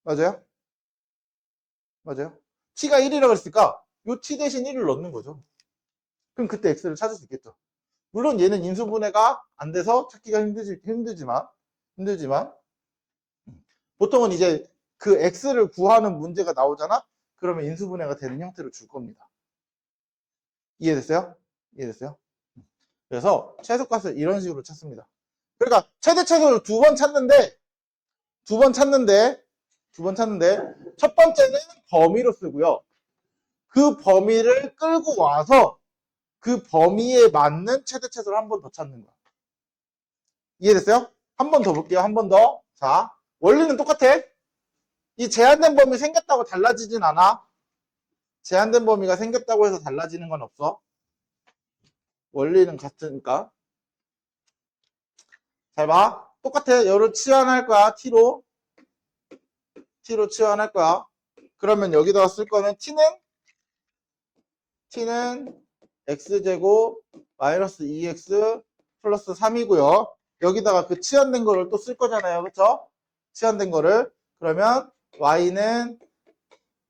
맞아요? 맞아요? t가 1이라고 했으니까 요 t 대신 1을 넣는 거죠. 그럼 그때 x를 찾을 수 있겠죠. 물론 얘는 인수분해가 안 돼서 찾기가 힘들지만 보통은 이제 그 x를 구하는 문제가 나오잖아? 그러면 인수분해가 되는 형태로 줄 겁니다. 이해됐어요? 이해됐어요? 그래서 최소값을 이런 식으로 찾습니다. 그러니까 최대 최소를 두 번 찾는데 첫 번째는 범위로 쓰고요. 그 범위를 끌고 와서 그 범위에 맞는 최대 최소를 한 번 더 찾는 거야. 이해됐어요? 한 번 더 볼게요. 한 번 더. 자, 원리는 똑같아. 이 제한된 범위 생겼다고 달라지진 않아. 제한된 범위가 생겼다고 해서 달라지는 건 없어. 원리는 같으니까. 잘 봐. 똑같아. 얘를 치환할 거야. t로 치환할 거야. 그러면 여기다가 쓸 거는 t는 x제곱 마이너스 2x 플러스 3이고요. 여기다가 그 치환된 거를 또 쓸 거잖아요. 그쵸? 치환된 거를. 그러면 y는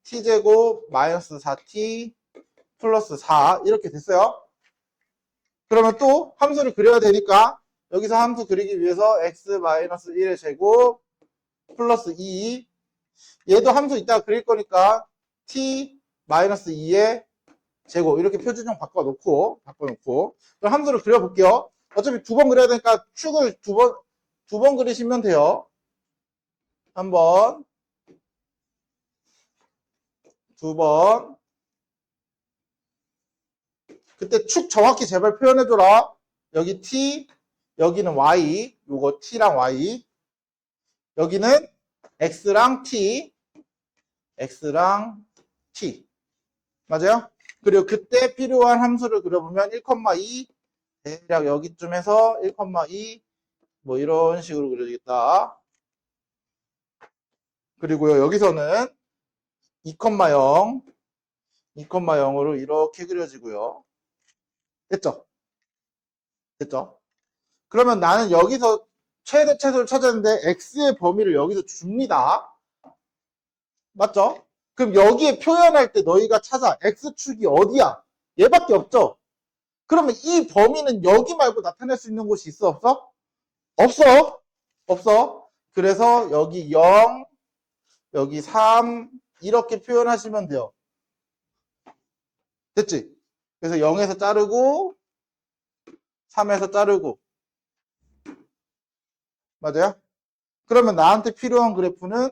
t제곱 마이너스 4t 플러스 4 이렇게 됐어요. 그러면 또 함수를 그려야 되니까 여기서 함수 그리기 위해서 x 마이너스 1의 제곱 플러스 2 얘도 함수 이따가 그릴 거니까 t 마이너스 2의 제곱 이렇게 표준형 바꿔놓고 그럼 함수를 그려볼게요. 어차피 두 번 그려야 되니까 축을 두 번 그리시면 돼요. 한 번, 두 번. 그때 축 정확히 제발 표현해줘라. 여기 t, 여기는 y, 요거 t랑 y. 여기는 x랑 t, 맞아요? 그리고 그때 필요한 함수를 그려보면 1,2 대략 여기쯤에서 1,2 뭐 이런 식으로 그려지겠다. 그리고요 여기서는 2,0 2,0으로 이렇게 그려지고요. 됐죠? 됐죠? 그러면 나는 여기서 최대 최소를 찾았는데 x의 범위를 여기서 줍니다. 맞죠? 그럼 여기에 표현할 때 너희가 찾아. x축이 어디야? 얘밖에 없죠? 그러면 이 범위는 여기 말고 나타낼 수 있는 곳이 있어? 없어? 없어. 없어. 그래서 여기 0, 여기 3 이렇게 표현하시면 돼요. 됐지? 그래서 0에서 자르고 3에서 자르고 맞아요? 그러면 나한테 필요한 그래프는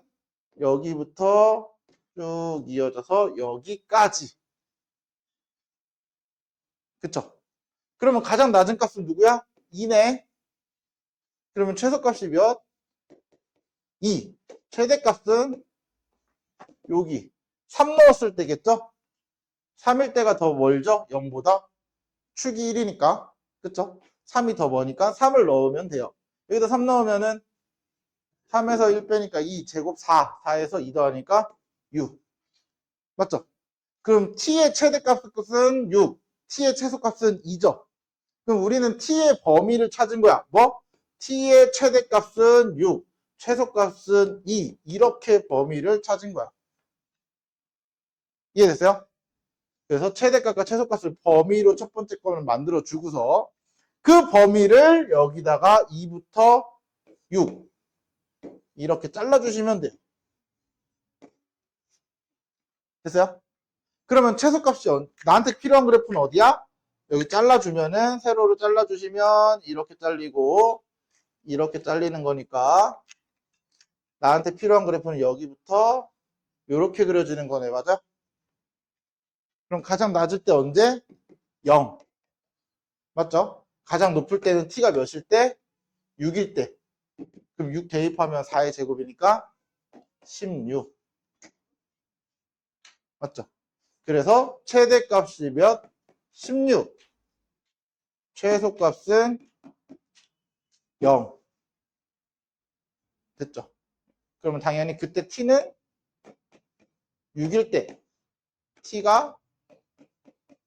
여기부터 쭉 이어져서 여기까지. 그쵸? 그러면 가장 낮은 값은 누구야? 2네. 그러면 최소값이 몇? 2. 최대값은 여기 3 넣었을 때겠죠? 3일 때가 더 멀죠? 0보다. 축이 1이니까. 그쵸? 3이 더 머니까 3을 넣으면 돼요. 여기다 3 넣으면은 3에서 1 빼니까 2 제곱 4. 4에서 2 더하니까 6. 맞죠? 그럼 t의 최대값은 6. t의 최소값은 2죠. 그럼 우리는 t의 범위를 찾은 거야. 뭐? t의 최대값은 6. 최소값은 2. 이렇게 범위를 찾은 거야. 이해됐어요? 그래서 최대값과 최소값을 범위로 첫 번째 거를 만들어 주고서 그 범위를 여기다가 2부터 6 이렇게 잘라주시면 돼요. 됐어요? 그러면 최소값이 나한테 필요한 그래프는 어디야? 여기 잘라주면은 세로로 잘라주시면 이렇게 잘리고 이렇게 잘리는 거니까 나한테 필요한 그래프는 여기부터 이렇게 그려지는 거네. 맞아? 그럼 가장 낮을 때 언제? 0. 맞죠? 가장 높을 때는 t가 몇일 때? 6일 때. 그럼 6 대입하면 4의 제곱이니까 16. 맞죠? 그래서 최대값이 몇? 16. 최소값은 0. 됐죠? 그러면 당연히 그때 t는 6일 때, t가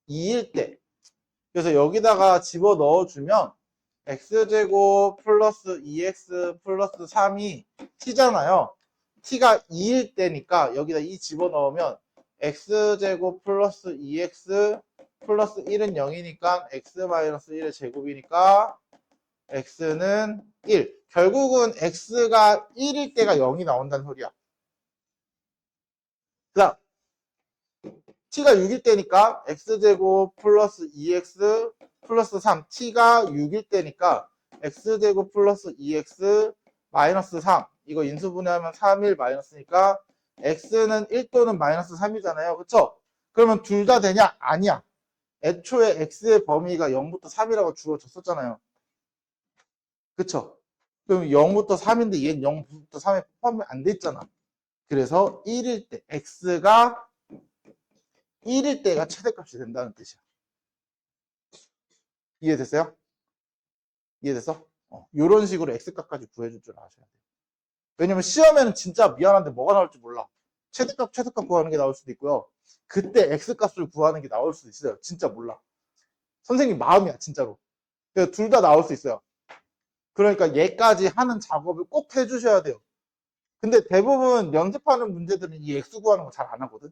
2일 때. 그래서 여기다가 집어 넣어주면 x제곱 플러스 2x 플러스 3이 t잖아요. t가 2일 때니까 여기다 2 집어 넣으면 x제곱 플러스 2x 플러스 1은 0이니까 x 마이너스 1의 제곱이니까 x는 1. 결국은 x가 1일 때가 0이 나온다는 소리야. 그 다음 t가 6일 때니까 x제곱 플러스 2x 플러스 3. t가 6일 때니까 x제곱 플러스 2x 마이너스 3. 이거 인수분해하면 3일 마이너스니까 x는 1 또는 마이너스 3이잖아요. 그쵸? 그러면 둘 다 되냐? 아니야. 애초에 x의 범위가 0부터 3이라고 주어졌었잖아요. 그쵸? 그럼 0부터 3인데 얘는 0부터 3에 포함이 안 돼 있잖아. 그래서 1일 때 x가 1일 때가 최대값이 된다는 뜻이야. 이해됐어요? 이해됐어? 이런 식으로 x값까지 구해줄 줄 아셔야 돼요. 왜냐면 시험에는 진짜 미안한데 뭐가 나올지 몰라. 최대값, 최소값 구하는 게 나올 수도 있고요. 그때 x값을 구하는 게 나올 수도 있어요. 진짜 몰라. 선생님 마음이야, 진짜로. 그래서 둘 다 나올 수 있어요. 그러니까 얘까지 하는 작업을 꼭 해주셔야 돼요. 근데 대부분 연습하는 문제들은 이 x 구하는 거 잘 안 하거든.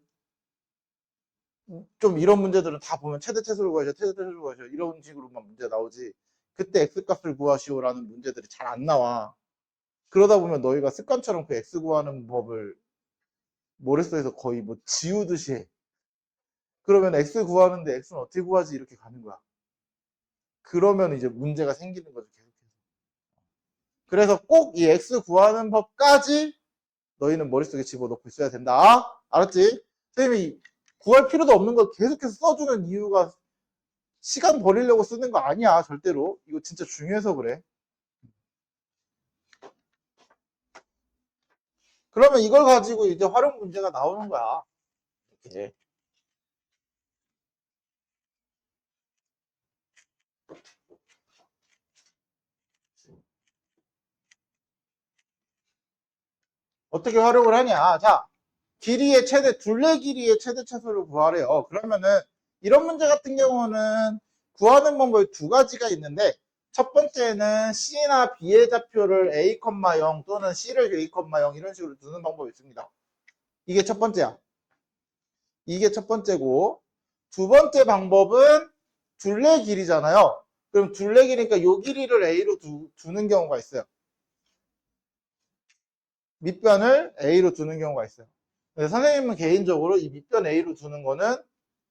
좀 이런 문제들은 다 보면 최대 최소를 구하셔, 최대 최소를 구하셔 이런 식으로만 문제 나오지. 그때 x값을 구하시오라는 문제들이 잘 안 나와. 그러다 보면 너희가 습관처럼 그 x 구하는 법을 머릿속에서 거의 뭐 지우듯이 해. 그러면 x 구하는데 x는 어떻게 구하지 이렇게 가는 거야. 그러면 이제 문제가 생기는 거죠, 계속해서. 그래서 꼭 이 x 구하는 법까지 너희는 머릿속에 집어넣고 있어야 된다. 알았지? 선생님이 구할 필요도 없는 걸 계속해서 써주는 이유가 시간 버리려고 쓰는 거 아니야, 절대로. 이거 진짜 중요해서 그래. 그러면 이걸 가지고 이제 활용 문제가 나오는 거야. 이렇게. 어떻게 활용을 하냐. 자, 길이의 최대, 둘레 길이의 최대 최소를 구하래요. 그러면은 이런 문제 같은 경우는 구하는 방법이 두 가지가 있는데 첫 번째는 C나 B의 좌표를 A, 0 또는 C를 A, 0 이런 식으로 두는 방법이 있습니다. 이게 첫 번째야. 이게 첫 번째고 두 번째 방법은 둘레 길이잖아요. 그럼 둘레 길이니까 요 길이를 A로 두는 경우가 있어요. 밑변을 A로 두는 경우가 있어요. 선생님은 개인적으로 이 밑변 A로 두는 거는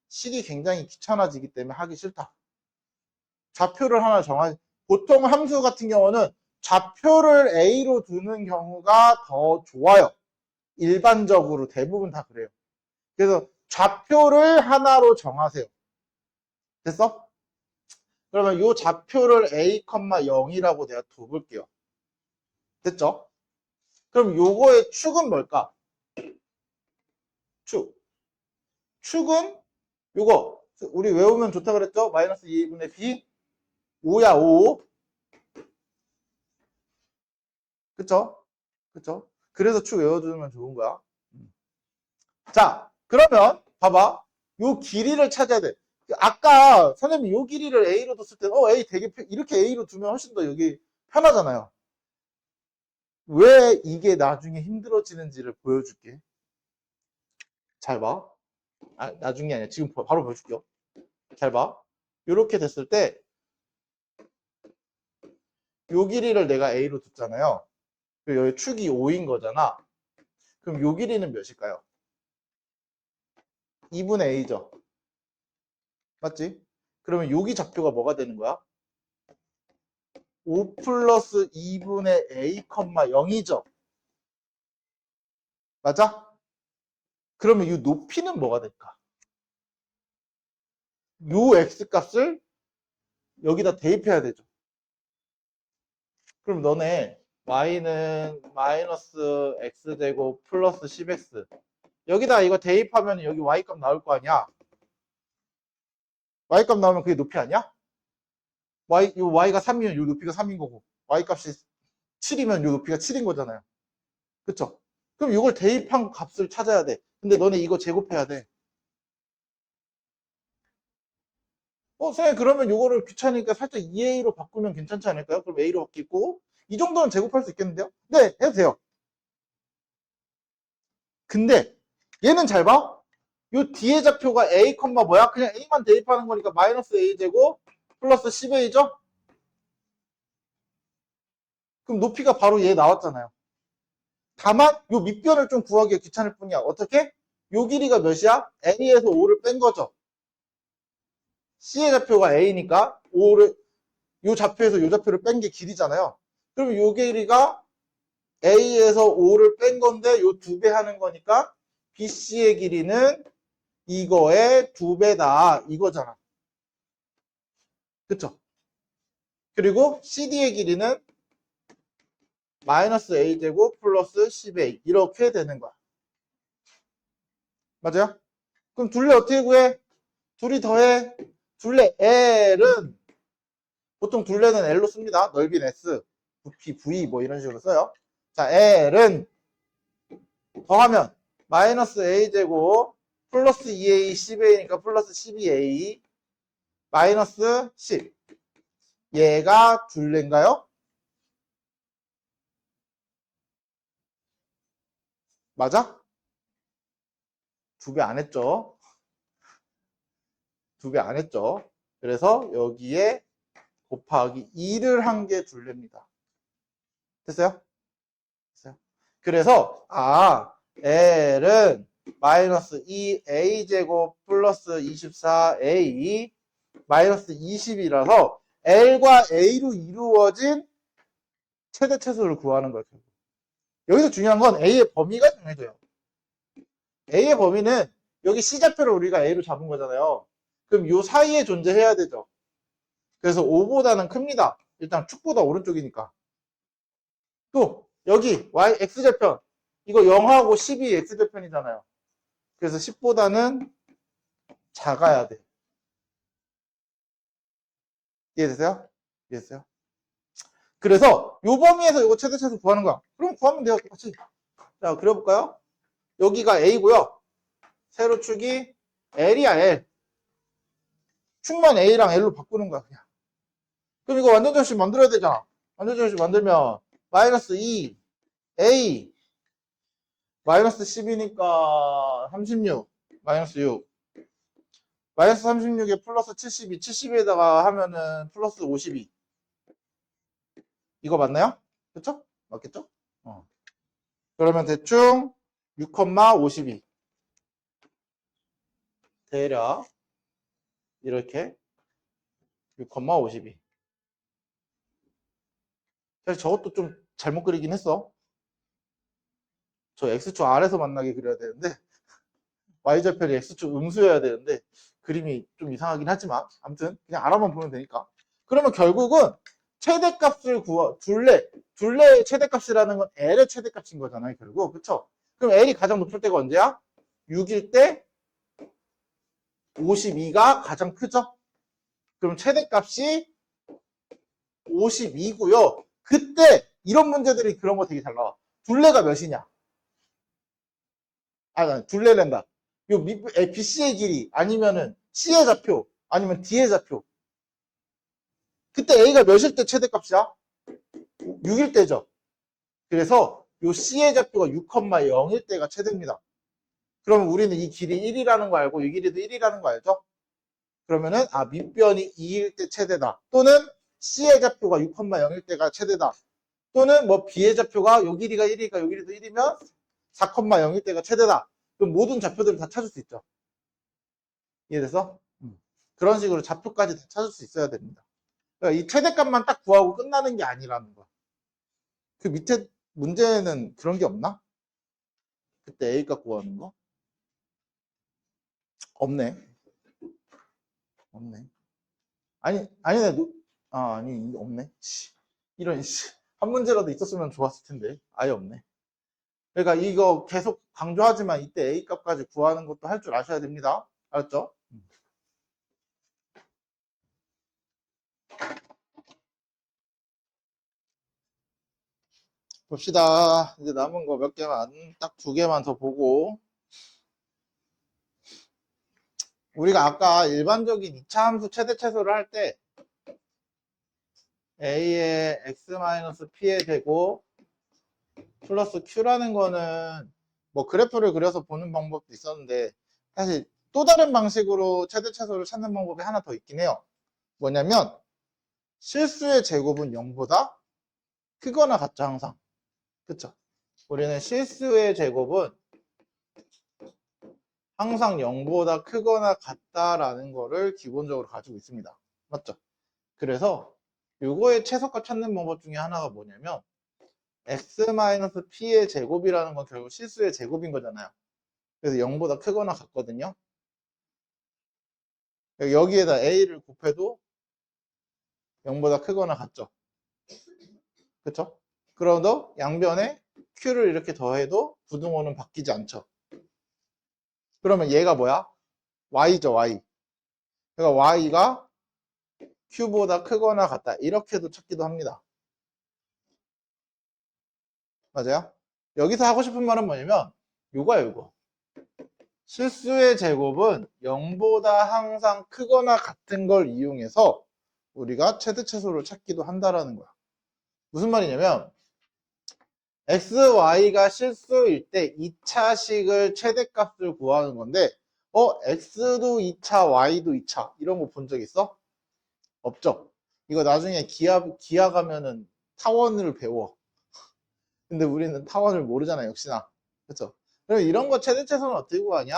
식이 굉장히 귀찮아지기 때문에 하기 싫다. 좌표를 하나 보통 함수 같은 경우는 좌표를 A로 두는 경우가 더 좋아요. 일반적으로 대부분 다 그래요. 그래서 좌표를 하나로 정하세요. 됐어? 그러면 이 좌표를 A, 0이라고 내가 둬볼게요. 됐죠? 그럼 요거의 축은 뭘까? 축은 요거 우리 외우면 좋다 그랬죠? 마이너스 2분의 B 5야 5. 그쵸? 그쵸? 그래서 축 외워두면 좋은 거야. 자, 그러면 봐봐. 요 길이를 찾아야 돼. 아까 선생님이 요 길이를 A로 뒀을 때 A 되게 이렇게 A로 두면 훨씬 더 여기 편하잖아요. 왜 이게 나중에 힘들어지는지를 보여줄게. 잘 봐. 나중에 아니야. 지금 바로 보여줄게요. 잘 봐. 이렇게 됐을 때 요 길이를 내가 A로 뒀잖아요. 여기 축이 5인 거잖아. 그럼 요 길이는 몇일까요? 2분의 A죠. 맞지? 그러면 여기 좌표가 뭐가 되는 거야? 5 플러스 2분의 A, 0이죠. 맞아? 그러면 이 높이는 뭐가 될까? 요 x값을 여기다 대입해야 되죠. 그럼 너네 y는 마이너스 x제곱 플러스 10x 여기다 이거 대입하면 여기 y값 나올 거 아니야? y값 나오면 그게 높이 아니야? 요 y가 3이면 요 높이가 3인 거고, y 값이 7이면 요 높이가 7인 거잖아요. 그쵸? 그럼 이걸 대입한 값을 찾아야 돼. 근데 너네 이거 제곱해야 돼. 선생님, 그러면 요거를 귀찮으니까 살짝 2a로 바꾸면 괜찮지 않을까요? 그럼 a로 바뀌고, 이 정도는 제곱할 수 있겠는데요? 네, 해도 돼요. 근데, 얘는 잘 봐. 요 뒤에 좌표가 a, 뭐야? 그냥 a만 대입하는 거니까 마이너스 a제곱 플러스 10a죠? 그럼 높이가 바로 얘 나왔잖아요. 다만, 요 밑변을 좀 구하기가 귀찮을 뿐이야. 어떻게? 요 길이가 몇이야? a에서 5를 뺀 거죠. c의 좌표가 a니까 5를 요 좌표에서 요 좌표를 뺀 게 길이잖아요. 그럼 요 길이가 a에서 5를 뺀 건데 요 2배 하는 거니까 bc의 길이는 이거의 2배다 이거잖아. 그쵸? 그리고 cd의 길이는 마이너스 a제곱 플러스 10a 이렇게 되는 거야. 맞아요? 그럼 둘레 어떻게 구해? 둘이 더해. 둘레 L은 보통 둘레는 L로 씁니다. 넓이는 S, 부피, V 뭐 이런 식으로 써요. 자, L은 더하면 마이너스 A제곱 플러스 2A 10A니까 플러스 12A 마이너스 10. 얘가 둘레인가요? 맞아? 2배 안 했죠? 2배 안 했죠? 그래서 여기에 곱하기 2를 한 게 둘레입니다. 됐어요? 됐어요? 그래서 L은 마이너스 2a제곱 플러스 24a 마이너스 20이라서 L과 A로 이루어진 최대 최소를 구하는 거예요. 여기서 중요한 건 A의 범위가 정해져요. A의 범위는 여기 C좌표를 우리가 A로 잡은 거잖아요. 그럼 요 사이에 존재해야 되죠. 그래서 5보다는 큽니다. 일단 축보다 오른쪽이니까. 또 여기 Y, X좌편 이거 0하고 10이 X좌편이잖아요. 그래서 10보다는 작아야 돼. 이해되세요? 이해됐어요? 그래서 요 범위에서 이거 최대 최소 구하는 거야. 그럼 구하면 돼요. 똑같이. 자, 그려볼까요? 여기가 A고요. 세로축이 L이야, L. 축만 A랑 L로 바꾸는 거야, 그냥. 그럼 이거 완전정식 만들어야 되잖아. 완전정식 만들면 마이너스 2 A 마이너스 10이니까 36 마이너스 6 마이너스 36에 플러스 72 70에다가 하면은 플러스 52 이거 맞나요? 그쵸? 맞겠죠? 그러면 대충 6,52 대략 이렇게 6,52 사실 저것도 좀 잘못 그리긴 했어. 저 X축 아래서 만나게 그려야 되는데 Y좌표를 X축 음수여야 되는데 그림이 좀 이상하긴 하지만 아무튼 그냥 알아만 보면 되니까. 그러면 결국은 최대값을 둘레의 최대값이라는 건 L의 최대값인 거잖아요, 결국. 그쵸? 그럼 L이 가장 높을 때가 언제야? 6일 때 52가 가장 크죠? 그럼 최대값이 52고요. 그때 이런 문제들이 그런 거 되게 잘 나와. 둘레가 몇이냐? 둘레랜다. 요 BC의 길이 아니면은 C의 좌표 아니면 D의 좌표. 그때 A가 몇일 때 최대값이야? 6일 때죠. 그래서 요 C의 좌표가 6,0일 때가 최대입니다. 그러면 우리는 이 길이 1이라는 거 알고 이 길이도 1이라는 거 알죠? 그러면은 밑변이 2일 때 최대다. 또는 C의 좌표가 6,0일 때가 최대다. 또는 뭐 B의 좌표가 요 길이가 1이니까 요 길이도 1이면 4,0일 때가 최대다. 그럼 모든 좌표들을 다 찾을 수 있죠. 이해돼서? 그런 식으로 좌표까지 다 찾을 수 있어야 됩니다. 그러니까 이 최대값만 딱 구하고 끝나는 게 아니라는 거야. 그 밑에 문제는 그런 게 없나? 그때 A값 구하는 거? 없네. 없네. 아니네. 아니, 없네. 이런, 한 문제라도 있었으면 좋았을 텐데. 아예 없네. 그러니까 이거 계속 강조하지만 이때 A값까지 구하는 것도 할 줄 아셔야 됩니다. 알았죠? 봅시다. 이제 남은 거 몇 개만, 딱 2개만 더 보고. 우리가 아까 일반적인 2차 함수 최대 최소를 할 때 a의 x-p의 제곱 플러스 q라는 거는 뭐 그래프를 그려서 보는 방법도 있었는데 사실 또 다른 방식으로 최대 최소를 찾는 방법이 하나 더 있긴 해요. 뭐냐면 실수의 제곱은 0보다 크거나 같죠, 항상. 그쵸? 우리는 실수의 제곱은 항상 0보다 크거나 같다라는 거를 기본적으로 가지고 있습니다. 맞죠? 그래서 요거의 최소값 찾는 방법 중에 하나가 뭐냐면 x-p의 제곱이라는 건 결국 실수의 제곱인 거잖아요. 그래서 0보다 크거나 같거든요. 여기에다 a를 곱해도 0보다 크거나 같죠. 그쵸? 그러도 양변에 q를 이렇게 더해도 부등호는 바뀌지 않죠. 그러면 얘가 뭐야? y죠, y. 그러니까 y가 q보다 크거나 같다. 이렇게도 찾기도 합니다. 맞아요? 여기서 하고 싶은 말은 뭐냐면 요거야, 요거. 실수의 제곱은 0보다 항상 크거나 같은 걸 이용해서 우리가 최대 최소를 찾기도 한다라는 거야. 무슨 말이냐면 x, y가 실수일 때 2차식을 최대값을 구하는 건데 x도 2차, y도 2차 이런 거 본 적 있어? 없죠? 이거 나중에 기하 가면은 타원을 배워. 근데 우리는 타원을 모르잖아, 역시나. 그쵸? 그럼 이런 거 최대 최소는 어떻게 구하냐?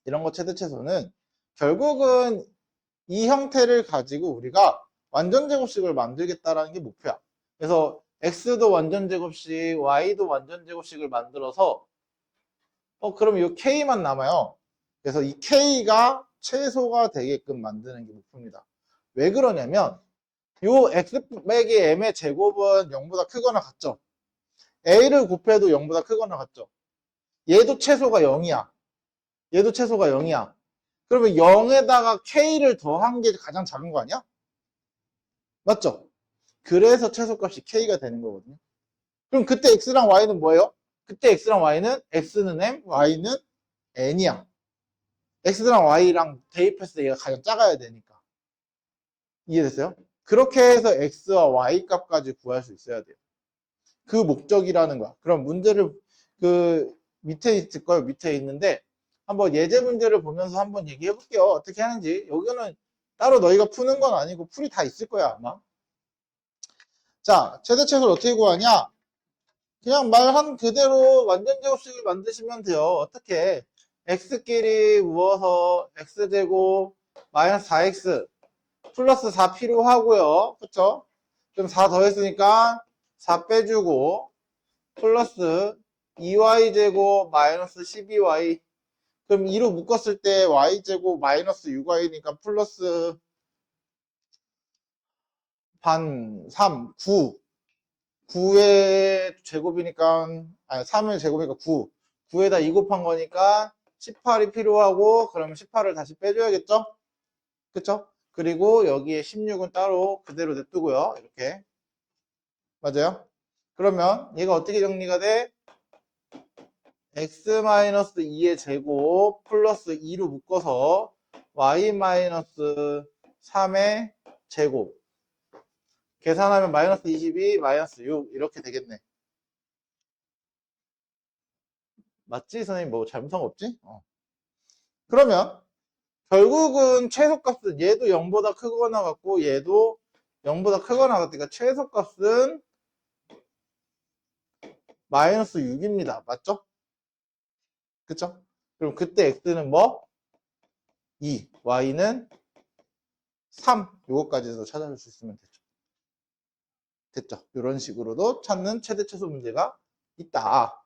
이런 거 최대 최소는 결국은 이 형태를 가지고 우리가 완전 제곱식을 만들겠다라는 게 목표야. 그래서 x도 완전 제곱식, y도 완전 제곱식을 만들어서 그럼 이 k만 남아요. 그래서 이 k가 최소가 되게끔 만드는 게 목표입니다. 왜 그러냐면 요 x 빼기 m의 제곱은 0보다 크거나 같죠. a를 곱해도 0보다 크거나 같죠. 얘도 최소가 0이야. 얘도 최소가 0이야. 그러면 0에다가 k를 더한 게 가장 작은 거 아니야? 맞죠? 그래서 최소값이 k가 되는 거거든요. 그럼 그때 x랑 y는 뭐예요? 그때 x랑 y는 x는 m, y는 n이야. x랑 y랑 대입했을 때 얘가 가장 작아야 되니까. 이해됐어요? 그렇게 해서 x와 y 값까지 구할 수 있어야 돼요. 그 목적이라는 거야. 그럼 문제를 그 밑에 있을 거예요. 밑에 있는데 한번 예제 문제를 보면서 한번 얘기해 볼게요. 어떻게 하는지. 여기는 따로 너희가 푸는 건 아니고 풀이 다 있을 거야, 아마. 자, 최대 최소를 어떻게 구하냐? 그냥 말한 그대로 완전 제곱식을 만드시면 돼요. 어떻게? x끼리 모어서 x제곱 마이너스 4x 플러스 4 필요하고요. 그쵸? 그럼 4 더했으니까 4 빼주고 플러스 2y제곱 마이너스 12y 그럼 2로 묶었을 때 y제곱 마이너스 6y니까 플러스 반 3, 9 9의 제곱이니까 아니 3의 제곱이니까 9 9에다 2 곱한 거니까 18이 필요하고 그러면 18을 다시 빼줘야겠죠? 그쵸? 그리고 여기에 16은 따로 그대로 냅두고요. 이렇게 맞아요? 그러면 얘가 어떻게 정리가 돼? x-2의 제곱 플러스 2로 묶어서 y-3의 제곱 계산하면 마이너스 22, 마이너스 6 이렇게 되겠네. 맞지? 선생님 뭐 잘못한 거 없지? 그러면 결국은 최소값은 얘도 0보다 크거나 같고 얘도 0보다 크거나 같으니까 최소값은 마이너스 6입니다. 맞죠? 그쵸? 그럼 그때 x는 뭐? 2, y는 3 요거까지도 찾아줄 수 있으면 되죠. 됐죠? 이런 식으로도 찾는 최대 최소 문제가 있다.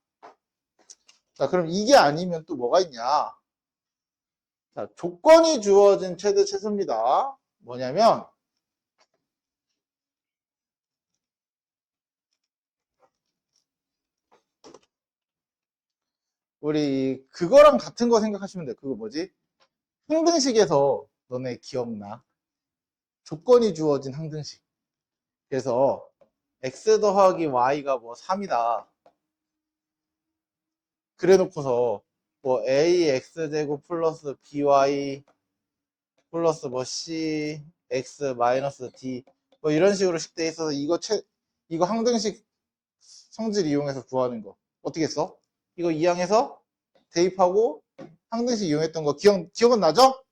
자, 그럼 이게 아니면 또 뭐가 있냐? 자, 조건이 주어진 최대 최소입니다. 뭐냐면 우리 그거랑 같은 거 생각하시면 돼요. 그거 뭐지? 항등식에서 너네 기억나? 조건이 주어진 항등식. 그래서 x 더하기 y가 뭐 3이다. 그래 놓고서 뭐 ax제곱 플러스 by 플러스 뭐 cx 마이너스 d 뭐 이런 식으로 식돼 있어서 이거 항등식 성질 이용해서 구하는 거 어떻게 했어? 이거 이항해서 대입하고 항등식 이용했던 거 기억은 나죠?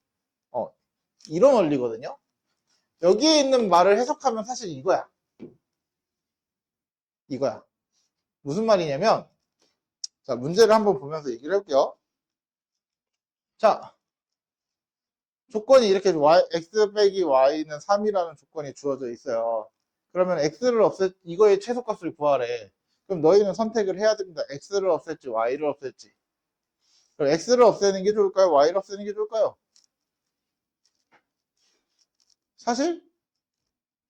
이런 원리거든요. 여기에 있는 말을 해석하면 사실 이거야. 무슨 말이냐면, 자, 문제를 한번 보면서 얘기를 해볼게요. 자, 조건이 이렇게 x 빼기 y는 3이라는 조건이 주어져 있어요. 그러면 x를 이거의 최소값을 구하래. 그럼 너희는 선택을 해야 됩니다. x를 없앨지 y를 없앨지. 그럼 x를 없애는 게 좋을까요? y를 없애는 게 좋을까요? 사실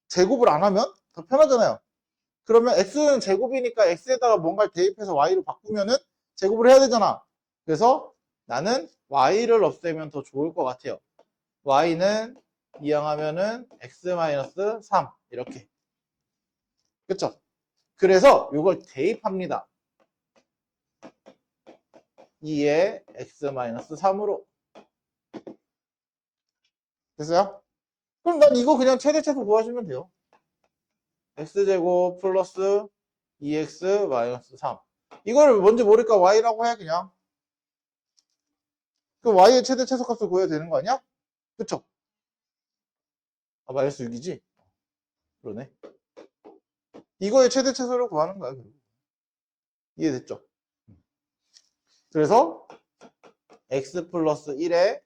제곱을 안 하면 더 편하잖아요. 그러면 x는 제곱이니까 x에다가 뭔가를 대입해서 y로 바꾸면은 제곱을 해야 되잖아. 그래서 나는 y를 없애면 더 좋을 것 같아요. y는 이항하면은 x-3 이렇게. 그쵸? 그래서 이걸 대입합니다. 2에 x-3으로. 됐어요? 그럼 난 이거 그냥 최대체수 구하시면 돼요. x제곱 플러스 2x-3. 이걸 뭔지 모르니까 y라고 해 그냥. 그럼 y의 최대 최소값을 구해야 되는 거 아니야? 그쵸? 아, 마이너스 6이지? 그러네. 이거의 최대 최소를 구하는 거야. 이해됐죠? 그래서 x 플러스 1의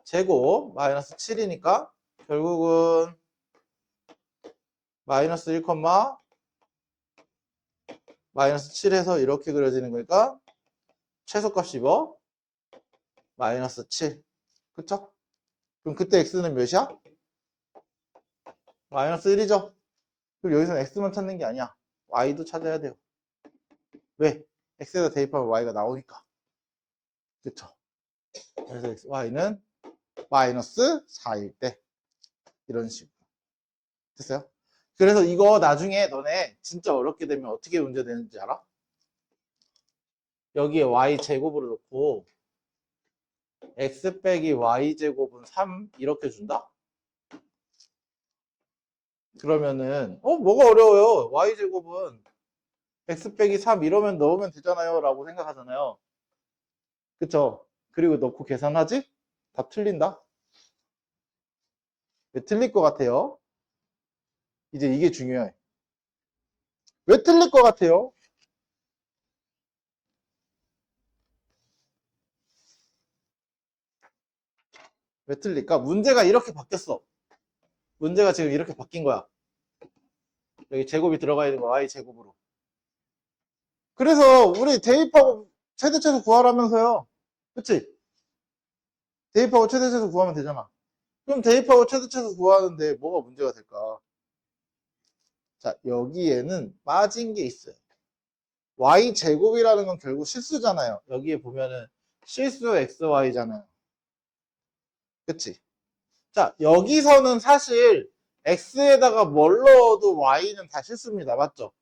제곱 마이너스 7이니까 결국은 마이너스 1, 마이너스 7에서 이렇게 그려지는 거니까 최소값이 뭐? 마이너스 7. 그쵸? 그럼 그때 x는 몇이야? 마이너스 1이죠? 그럼 여기서는 x만 찾는 게 아니야. y도 찾아야 돼요. 왜? x에다 대입하면 y가 나오니까. 그쵸? 그래서 y는 마이너스 4일 때. 이런 식으로. 됐어요? 그래서 이거 나중에 너네 진짜 어렵게 되면 어떻게 문제 되는지 알아? 여기에 y제곱으로 놓고 x 빼기 y제곱은 3 이렇게 준다? 그러면은 뭐가 어려워요? y제곱은 x 빼기 3 이러면 넣으면 되잖아요 라고 생각하잖아요. 그쵸? 그리고 넣고 계산하지? 답 틀린다? 왜 틀릴 것 같아요? 이제 이게 중요해. 왜 틀릴 것 같아요? 왜 틀릴까? 문제가 이렇게 바뀌었어. 문제가 지금 이렇게 바뀐 거야. 여기 제곱이 들어가야 되는 거야. y제곱으로. 그래서 우리 대입하고 최대체수 구하라면서요. 그치? 대입하고 최대체수 구하면 되잖아. 그럼 대입하고 최대체수 구하는데 뭐가 문제가 될까? 자, 여기에는 빠진 게 있어요. y제곱이라는 건 결국 실수잖아요. 여기에 보면은 실수 xy잖아요. 그치? 자, 여기서는 사실 x에다가 뭘 넣어도 y는 다 실수입니다. 맞죠?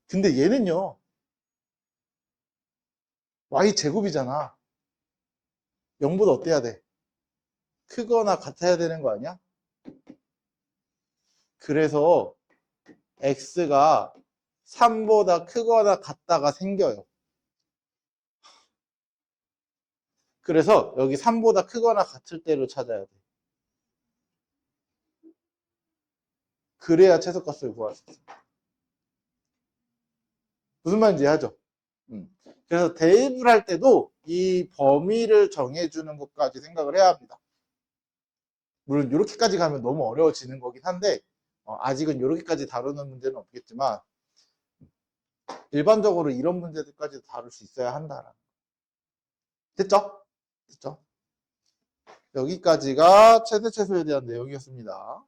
근데 얘는요. y제곱이잖아. 0보다 어때야 돼? 크거나 같아야 되는 거 아니야? 그래서 x가 3보다 크거나 같다가 생겨요. 그래서 여기 3보다 크거나 같을 때로 찾아야 돼. 그래야 최소값을 구할 수 있어. 무슨 말인지 이해하죠? 그래서 대입을 할 때도 이 범위를 정해주는 것까지 생각을 해야 합니다. 물론 이렇게까지 가면 너무 어려워지는 거긴 한데 아직은 이렇게까지 다루는 문제는 없겠지만 일반적으로 이런 문제들까지 다룰 수 있어야 한다라는. 됐죠? 됐죠? 여기까지가 최대 최소에 대한 내용이었습니다.